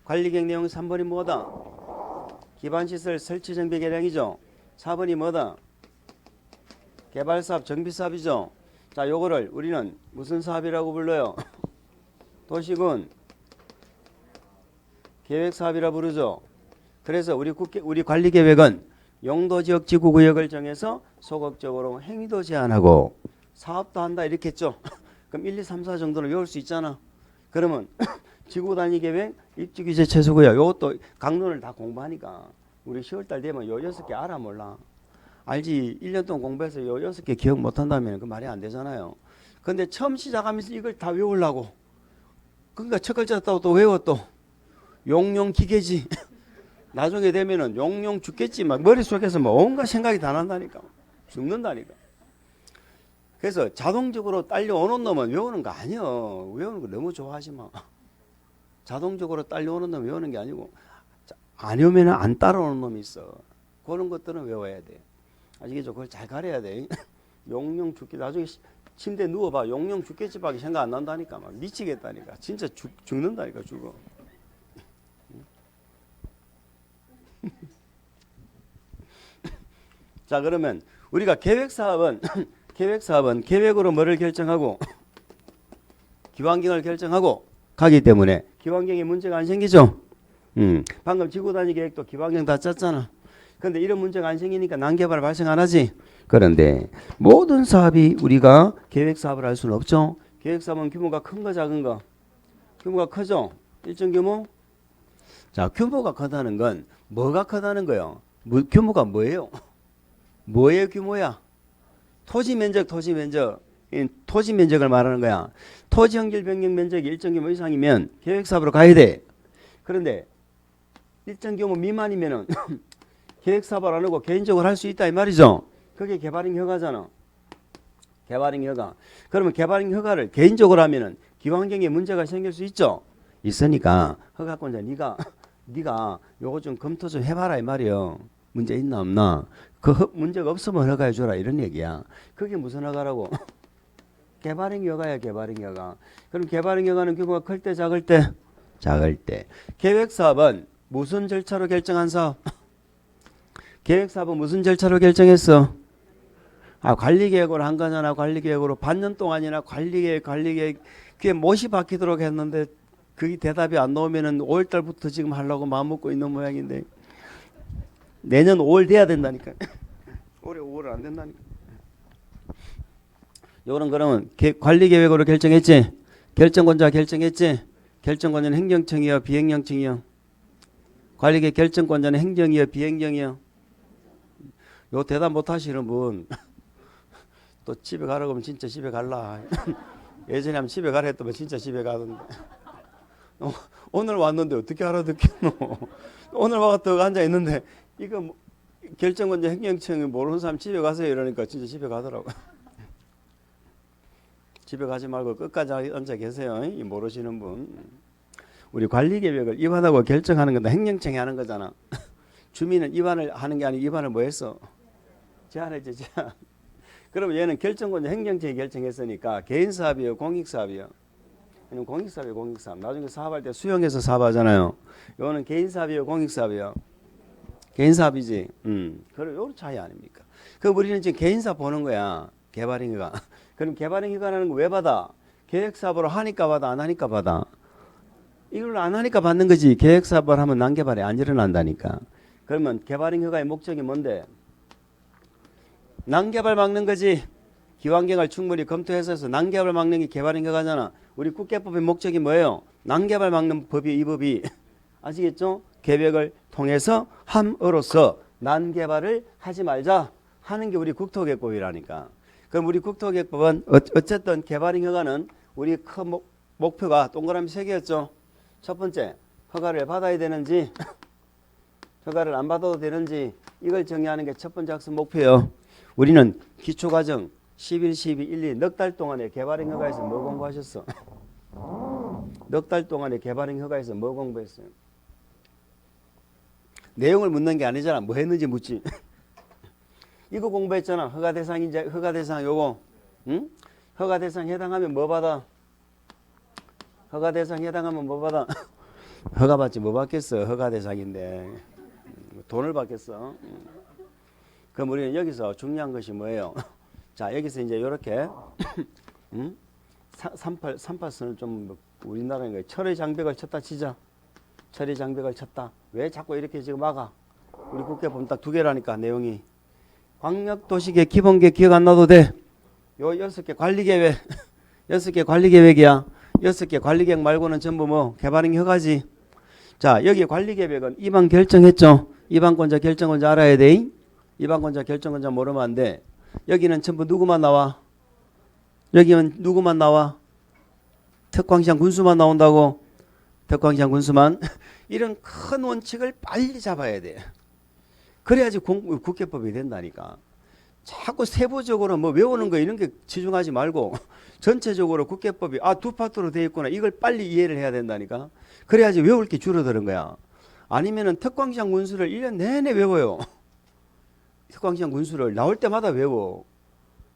관리계획 내용 3번이 뭐다? 기반시설 설치 정비 계량이죠. 4번이 뭐다? 개발사업 정비사업이죠. 자, 요거를 우리는 무슨 사업이라고 불러요? 도시군 계획사업이라 부르죠. 그래서 우리 관리계획은 용도지역 지구구역을 정해서 소극적으로 행위도 제한하고 사업도 한다 이렇게 했죠. 그럼 1, 2, 3, 4 정도는 외울 수 있잖아. 그러면 지구단위 계획, 입지규제 최소구역 요것도 강론을 다 공부하니까 우리 10월달 되면 요 6개 알아 몰라? 알지. 1년 동안 공부해서 요 6개 기억 못한다면 그 말이 안 되잖아요. 근데 처음 시작하면서 이걸 다 외우려고. 그러니까 첫 글자 또 외워 또. 용용 기계지. 나중에 되면은 용용 죽겠지. 막 머릿속에서 뭐 온갖 생각이 다 난다니까. 죽는다니까. 그래서 자동적으로 딸려오는 놈은 외우는 거 아니야. 외우는 거 너무 좋아하지 마. 자동적으로 딸려오는 놈은 외우는 게 아니고 안 외우면 안 따라오는 놈이 있어. 그런 것들은 외워야 돼. 아시겠죠? 그걸 잘 가려야 돼. 용용 죽겠지. 나중에 침대에 누워봐. 용용 죽겠지 밖에 생각 안 난다니까. 막 미치겠다니까. 진짜 죽는다니까 죽어. 자, 그러면 우리가 계획사업은 계획으로 뭐를 결정하고 기환경을 결정하고 가기 때문에 기환경에 문제가 안 생기죠. 방금 지구단위 계획도 기환경 다 짰잖아. 그런데 이런 문제가 안 생기니까 난개발 발생 안 하지. 그런데 모든 사업이 우리가 계획사업을 할 수는 없죠. 계획사업은 규모가 큰 거 작은 거? 규모가 크죠. 일정 규모. 자, 규모가 크다는 건 뭐가 크다는 거예요? 규모가 뭐예요? 뭐의 규모야? 토지 면적을 말하는 거야. 토지 연결 변경 면적이 일정 규모 이상이면 계획사업으로 가야 돼. 그런데 일정 규모 미만이면은 계획사업을 안 하고 개인적으로 할 수 있다 이 말이죠. 그게 개발행 허가잖아. 개발행 허가. 그러면 개발행 허가를 개인적으로 하면은 기환경에 문제가 생길 수 있죠. 있으니까 허가권자 네가 요거 좀 검토 좀 해봐라 이 말이요. 문제 있나 없나. 그 문제가 없으면 허가해 줘라 이런 얘기야. 그게 무슨 허가라고? 개발행 허가야. 개발행 허가. 그럼 개발행 허가는 규모가 클 때 작을 때? 작을 때. 계획사업은 무슨 절차로 결정한 사업? 계획사업은 무슨 절차로 결정했어? 관리계획으로 한 거잖아. 관리계획으로 반년 동안이나 관리계획 그게 못이 박히도록 했는데 그게 대답이 안 나오면은 5월달부터 지금 하려고 마음 먹고 있는 모양인데 내년 5월 돼야 된다니까. 올해 5월 안 된다니까. 요거는 그러면 관리계획으로 결정했지? 결정권자 결정했지? 결정권자는 행정청이요 비행정청이요? 관리계획 결정권자는 행정이요 비행정이요? 요 대답 못 하시는 분 또 집에 가라고 하면 진짜 집에 갈라. 예전에 하면 집에 가라 했더니 진짜 집에 가던데. 오늘 왔는데 어떻게 알아듣겠노? 오늘 와서 더 앉아 있는데 이거 뭐 결정권자 행정청이 모르는 사람 집에 가세요 이러니까 진짜 집에 가더라고. 집에 가지 말고 끝까지 앉아 계세요. 이 모르시는 분. 우리 관리계획을 입안하고 결정하는 건 다 행정청이 하는 거잖아. 주민은 입안을 하는 게 아니고 입안을 뭐 했어? 제안했지 제안. 그러면 얘는 결정권자 행정청이 결정했으니까 개인사업이요 공익사업이요? 아니면 공익사업이요 공익사업. 나중에 사업할 때 수용해서 사업하잖아요. 이거는 개인사업이요 공익사업이요? 개인사업이지. 그럼 요런 차이 아닙니까? 그 우리는 지금 개인사업 보는 거야. 개발행위가. 그럼 개발행위가라는 거 왜 받아? 계획사업으로 하니까 받아 안 하니까 받아? 이걸 안 하니까 받는 거지. 계획사업을 하면 난개발이 안 일어난다니까. 그러면 개발행위가의 목적이 뭔데? 난개발 막는 거지. 기환경을 충분히 검토해서 난개발 막는 게 개발행위가잖아. 우리 국계법의 목적이 뭐예요? 난개발 막는 법이 이 법이. 아시겠죠? 계획을 통해서 함으로써 난개발을 하지 말자 하는 게 우리 국토계획법이라니까. 그럼 우리 국토계획법은 어쨌든 개발행위가는 우리 큰 목표가 동그라미 3개였죠. 첫 번째, 허가를 받아야 되는지 허가를 안 받아도 되는지 이걸 정의하는 게 첫 번째 학습 목표예요. 우리는 기초과정 11, 12, 1, 2 넉 달 동안에 개발행위가에서 뭐 공부하셨어? 넉 달 동안에 개발행위가에서 뭐 공부했어요? 내용을 묻는 게 아니잖아. 뭐 했는지 묻지. 이거 공부했잖아. 허가대상인지 허가대상 요거. 응? 허가대상 해당하면 뭐 받아? 허가대상 해당하면 뭐 받아? 허가 받지 뭐 받겠어. 허가대상인데 돈을 받겠어. 그럼 우리는 여기서 중요한 것이 뭐예요? 자, 여기서 이제 이렇게 38선을 좀 우리나라에 철의 장벽을 쳤다 치자. 철의 장벽을 쳤다. 왜 자꾸 이렇게 지금 막아? 우리 국회 보면 딱 2개라니까 내용이. 광역도시계획 기본계획 기억 안 나도 돼. 요 6개 관리계획 6개 관리계획이야. 6개 관리계획 말고는 전부 뭐 개발행위 허가지. 자, 여기 관리계획은 입안 결정했죠. 입안권자 결정권자 알아야 돼. 입안권자 결정권자 모르면 안 돼. 여기는 전부 누구만 나와? 여기는 누구만 나와? 특광시장 군수만 나온다고? 특광시장 군수만? 이런 큰 원칙을 빨리 잡아야 돼. 그래야지 국회법이 된다니까. 자꾸 세부적으로 뭐 외우는 거 이런 게 치중하지 말고 전체적으로 국회법이 두 파트로 되어 있구나. 이걸 빨리 이해를 해야 된다니까. 그래야지 외울 게 줄어드는 거야. 아니면은 특광시장 군수를 1년 내내 외워요. 특광시장 군수를 나올 때마다 외워.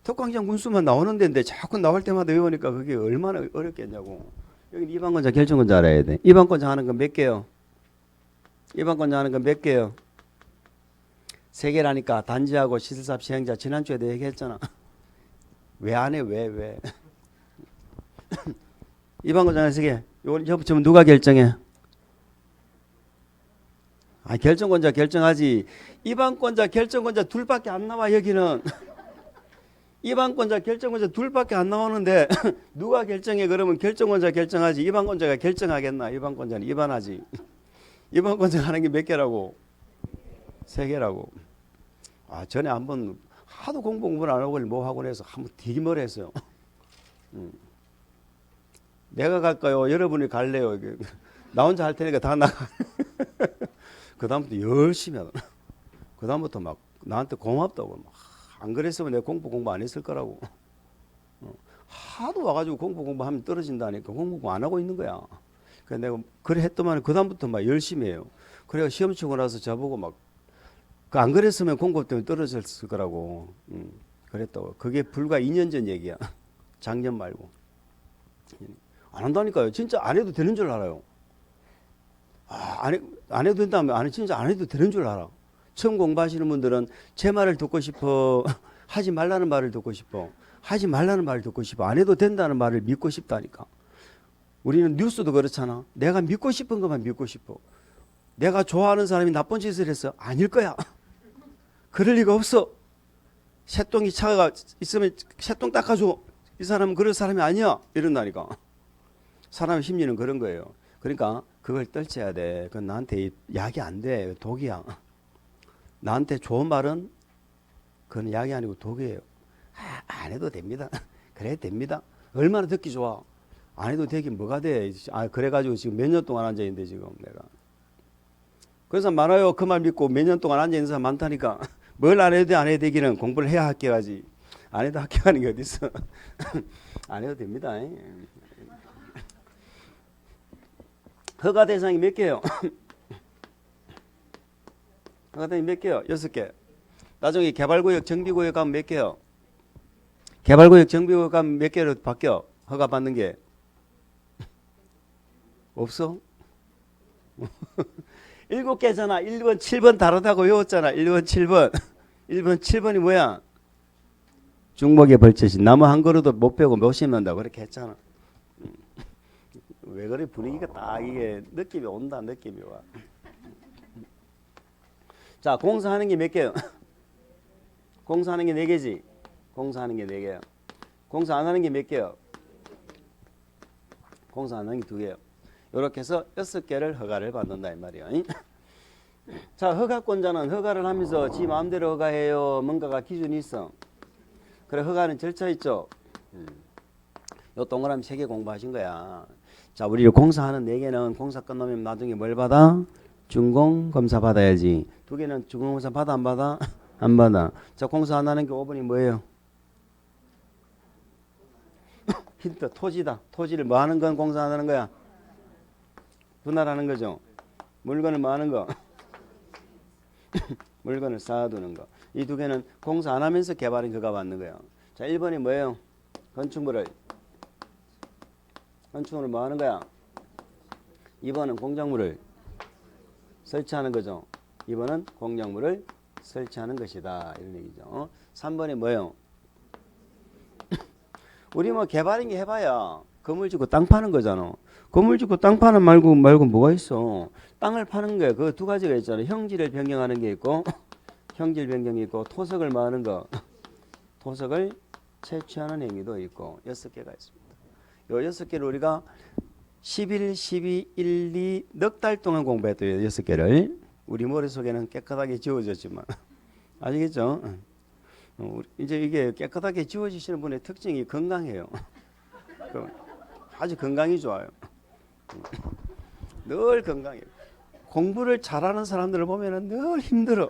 특광시장 군수만 나오는 데인데 자꾸 나올 때마다 외우니까 그게 얼마나 어렵겠냐고. 여기 입안권자 결정권자 알아야 돼. 입안권자 하는 건 몇 개요? 입안권자 하는 건 몇 개요? 3개라니까. 단지하고 시설사업 시행자 지난주에도 얘기했잖아. 왜 안 해? 왜? 입안권자 3개. 요건 전부 누가 결정해? 결정권자 결정하지. 입안권자 결정권자 둘밖에 안 나와 여기는. 입안권자 결정권자 둘밖에 안 나오는데 누가 결정해? 그러면 결정권자 결정하지. 입안권자가 결정하겠나? 입안권자는 입안하지. 입안권자 하는 게 몇 개라고? 3개라고. 전에 한번 하도 공부를 안 하고 뭐 하고 해서 한번 되게 머리 했어요. 내가 갈까요? 여러분이 갈래요? 나 혼자 할 테니까 다 나가. 그 다음부터 열심히 하더라. 그 다음부터 막 나한테 고맙다고. 안 그랬으면 내가 공부 안 했을 거라고. 하도 와가지고 공부하면 떨어진다니까 공부 안 하고 있는 거야. 그래서 내가 그래 했더만 그 다음부터 막 열심히 해요. 그래가 시험 치고 나서 저보고 막 안 그랬으면 공부 때문에 떨어졌을 거라고. 그랬다고. 그게 불과 2년 전 얘기야. 작년 말고. 안 한다니까요. 진짜 안 해도 되는 줄 알아요. 안 해도 된다면 진짜 안 해도 되는 줄 알아. 처음 공부하시는 분들은 제 말을 듣고 싶어. 하지 말라는 말을 듣고 싶어. 하지 말라는 말을 듣고 싶어. 안 해도 된다는 말을 믿고 싶다니까. 우리는 뉴스도 그렇잖아. 내가 믿고 싶은 것만 믿고 싶어. 내가 좋아하는 사람이 나쁜 짓을 했어. 아닐 거야. 그럴 리가 없어. 새똥이 차가 있으면 새똥 닦아줘. 이 사람은 그럴 사람이 아니야. 이런다니까. 사람의 심리는 그런 거예요. 그러니까 그걸 떨쳐야 돼. 그건 나한테 약이 안 돼. 독이야. 나한테 좋은 말은 그건 약이 아니고 독이에요. 안 해도 됩니다. 그래 됩니다. 얼마나 듣기 좋아. 안 해도 되긴 뭐가 돼. 그래가지고 지금 몇 년 동안 앉아있는데 지금 내가. 그래서 많아요. 그 말 믿고 몇 년 동안 앉아있는 사람 많다니까. 뭘 안 해도 돼. 안 해도 되기는 공부를 해야 합격하지. 안 해도 합격하는 게 어딨어. 안 해도 됩니다. 허가 대상이 몇 개요? 허가 대상이 몇 개요? 6개. 나중에 개발구역, 정비구역 가면 몇 개요? 개발구역, 정비구역 가면 몇 개로 바뀌어? 허가 받는 게. 없어? 7개잖아. 1번, 7번 다르다고 외웠잖아. 1번, 7번. 1번, 7번이 뭐야? 중목의 벌채신. 나무 한 그루도 못 베고 못 심는다. 그렇게 했잖아. 왜 그래? 분위기가 딱 이게 느낌이 온다. 느낌이 와. 자, 공사하는 게 몇 개요? 공사하는 게 4개지. 공사하는 게 4개요. 공사 안 하는 게 몇 개요? 공사 안 하는 게 2개요. 이렇게 해서 6개를 허가를 받는다 이 말이에요. 자, 허가권자는 허가를 하면서 지 마음대로 허가해요. 뭔가가 기준이 있어. 그래, 허가는 절차 있죠. 요 동그라미 3개 공부하신 거야. 자, 우리 공사하는 4개는 공사 끝나면 나중에 뭘 받아? 준공 검사 받아야지. 2개는 준공 검사 받아 안 받아? 안 받아. 자, 공사 안 하는 게 5번이 뭐예요? 힌트, 토지다. 토지를 뭐 하는 건 공사 안 하는 거야? 분할하는 거죠. 물건을 뭐 하는 거? 물건을 쌓아두는 거. 이 2개는 공사 안 하면서 개발인 허가 받는 거예요. 자, 1번이 뭐예요? 건축물을 뭐 하는 거야? 2번은 공작물을 설치하는 거죠. 2번은 공작물을 설치하는 것이다. 이런 얘기죠. 3번이 뭐예요? 우리 뭐 개발인 게 해봐야 건물 짓고 땅 파는 거잖아. 건물 짓고 땅 파는 말고 뭐가 있어? 땅을 파는 거야. 그 2가지가 있잖아. 형질을 변경하는 게 있고 형질 변경이 있고 토석을 뭐 하는 거? 토석을 채취하는 행위도 있고 6개가 있습니다. 요 6개를 우리가 11, 12, 1, 2 넉 달 동안 공부했어요. 6개를. 우리 머릿속에는 깨끗하게 지워졌지만 아시겠죠? 이제 이게 깨끗하게 지워지시는 분의 특징이 건강해요. 아주 건강이 좋아요. 늘 건강해요. 공부를 잘하는 사람들을 보면 늘 힘들어.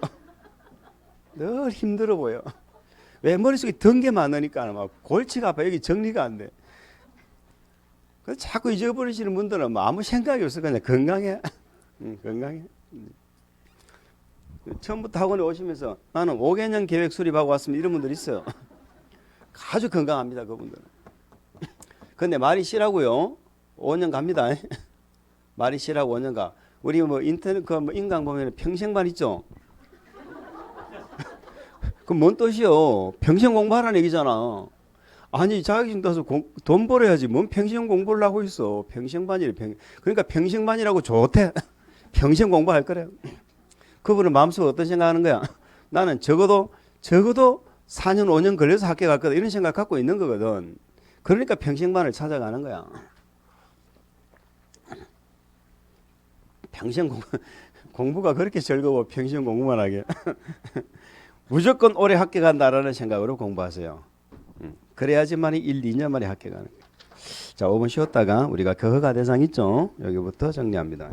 늘 힘들어 보여. 왜? 머릿속에 든 게 많으니까 막 골치가 아파. 여기 정리가 안 돼. 그래서 자꾸 잊어버리시는 분들은 뭐 아무 생각이 없어. 그냥 건강해. 건강해. 처음부터 학원에 오시면서 나는 5개년 계획 수립하고 왔습니다. 이런 분들 있어요. 아주 건강합니다. 그분들은. 근데 말이 씨라고요. 5년 갑니다. 말이 씨라고 5년 가. 우리 뭐 인터넷 뭐 인강 보면 평생만 있죠. 그럼 뭔 뜻이요? 평생 공부하라는 얘기잖아. 아니 자격증 따서 돈 벌어야지. 뭔 평생 공부를 하고 있어. 평생반이래. 그러니까 평생반이라고 좋대. 평생 공부할 거래. 그분은 마음속에 어떤 생각하는 거야? 나는 적어도 4년 5년 걸려서 학교 갈 거다. 이런 생각 갖고 있는 거거든. 그러니까 평생반을 찾아가는 거야. 평생 공부가 그렇게 즐거워. 평생 공부만 하게. 무조건 오래 학교 간다라는 생각으로 공부하세요. 그래야지만이 1, 2년 만에 학교 가는 거예요. 자, 5분 쉬었다가 우리가 그 허가 대상 있죠? 여기부터 정리합니다.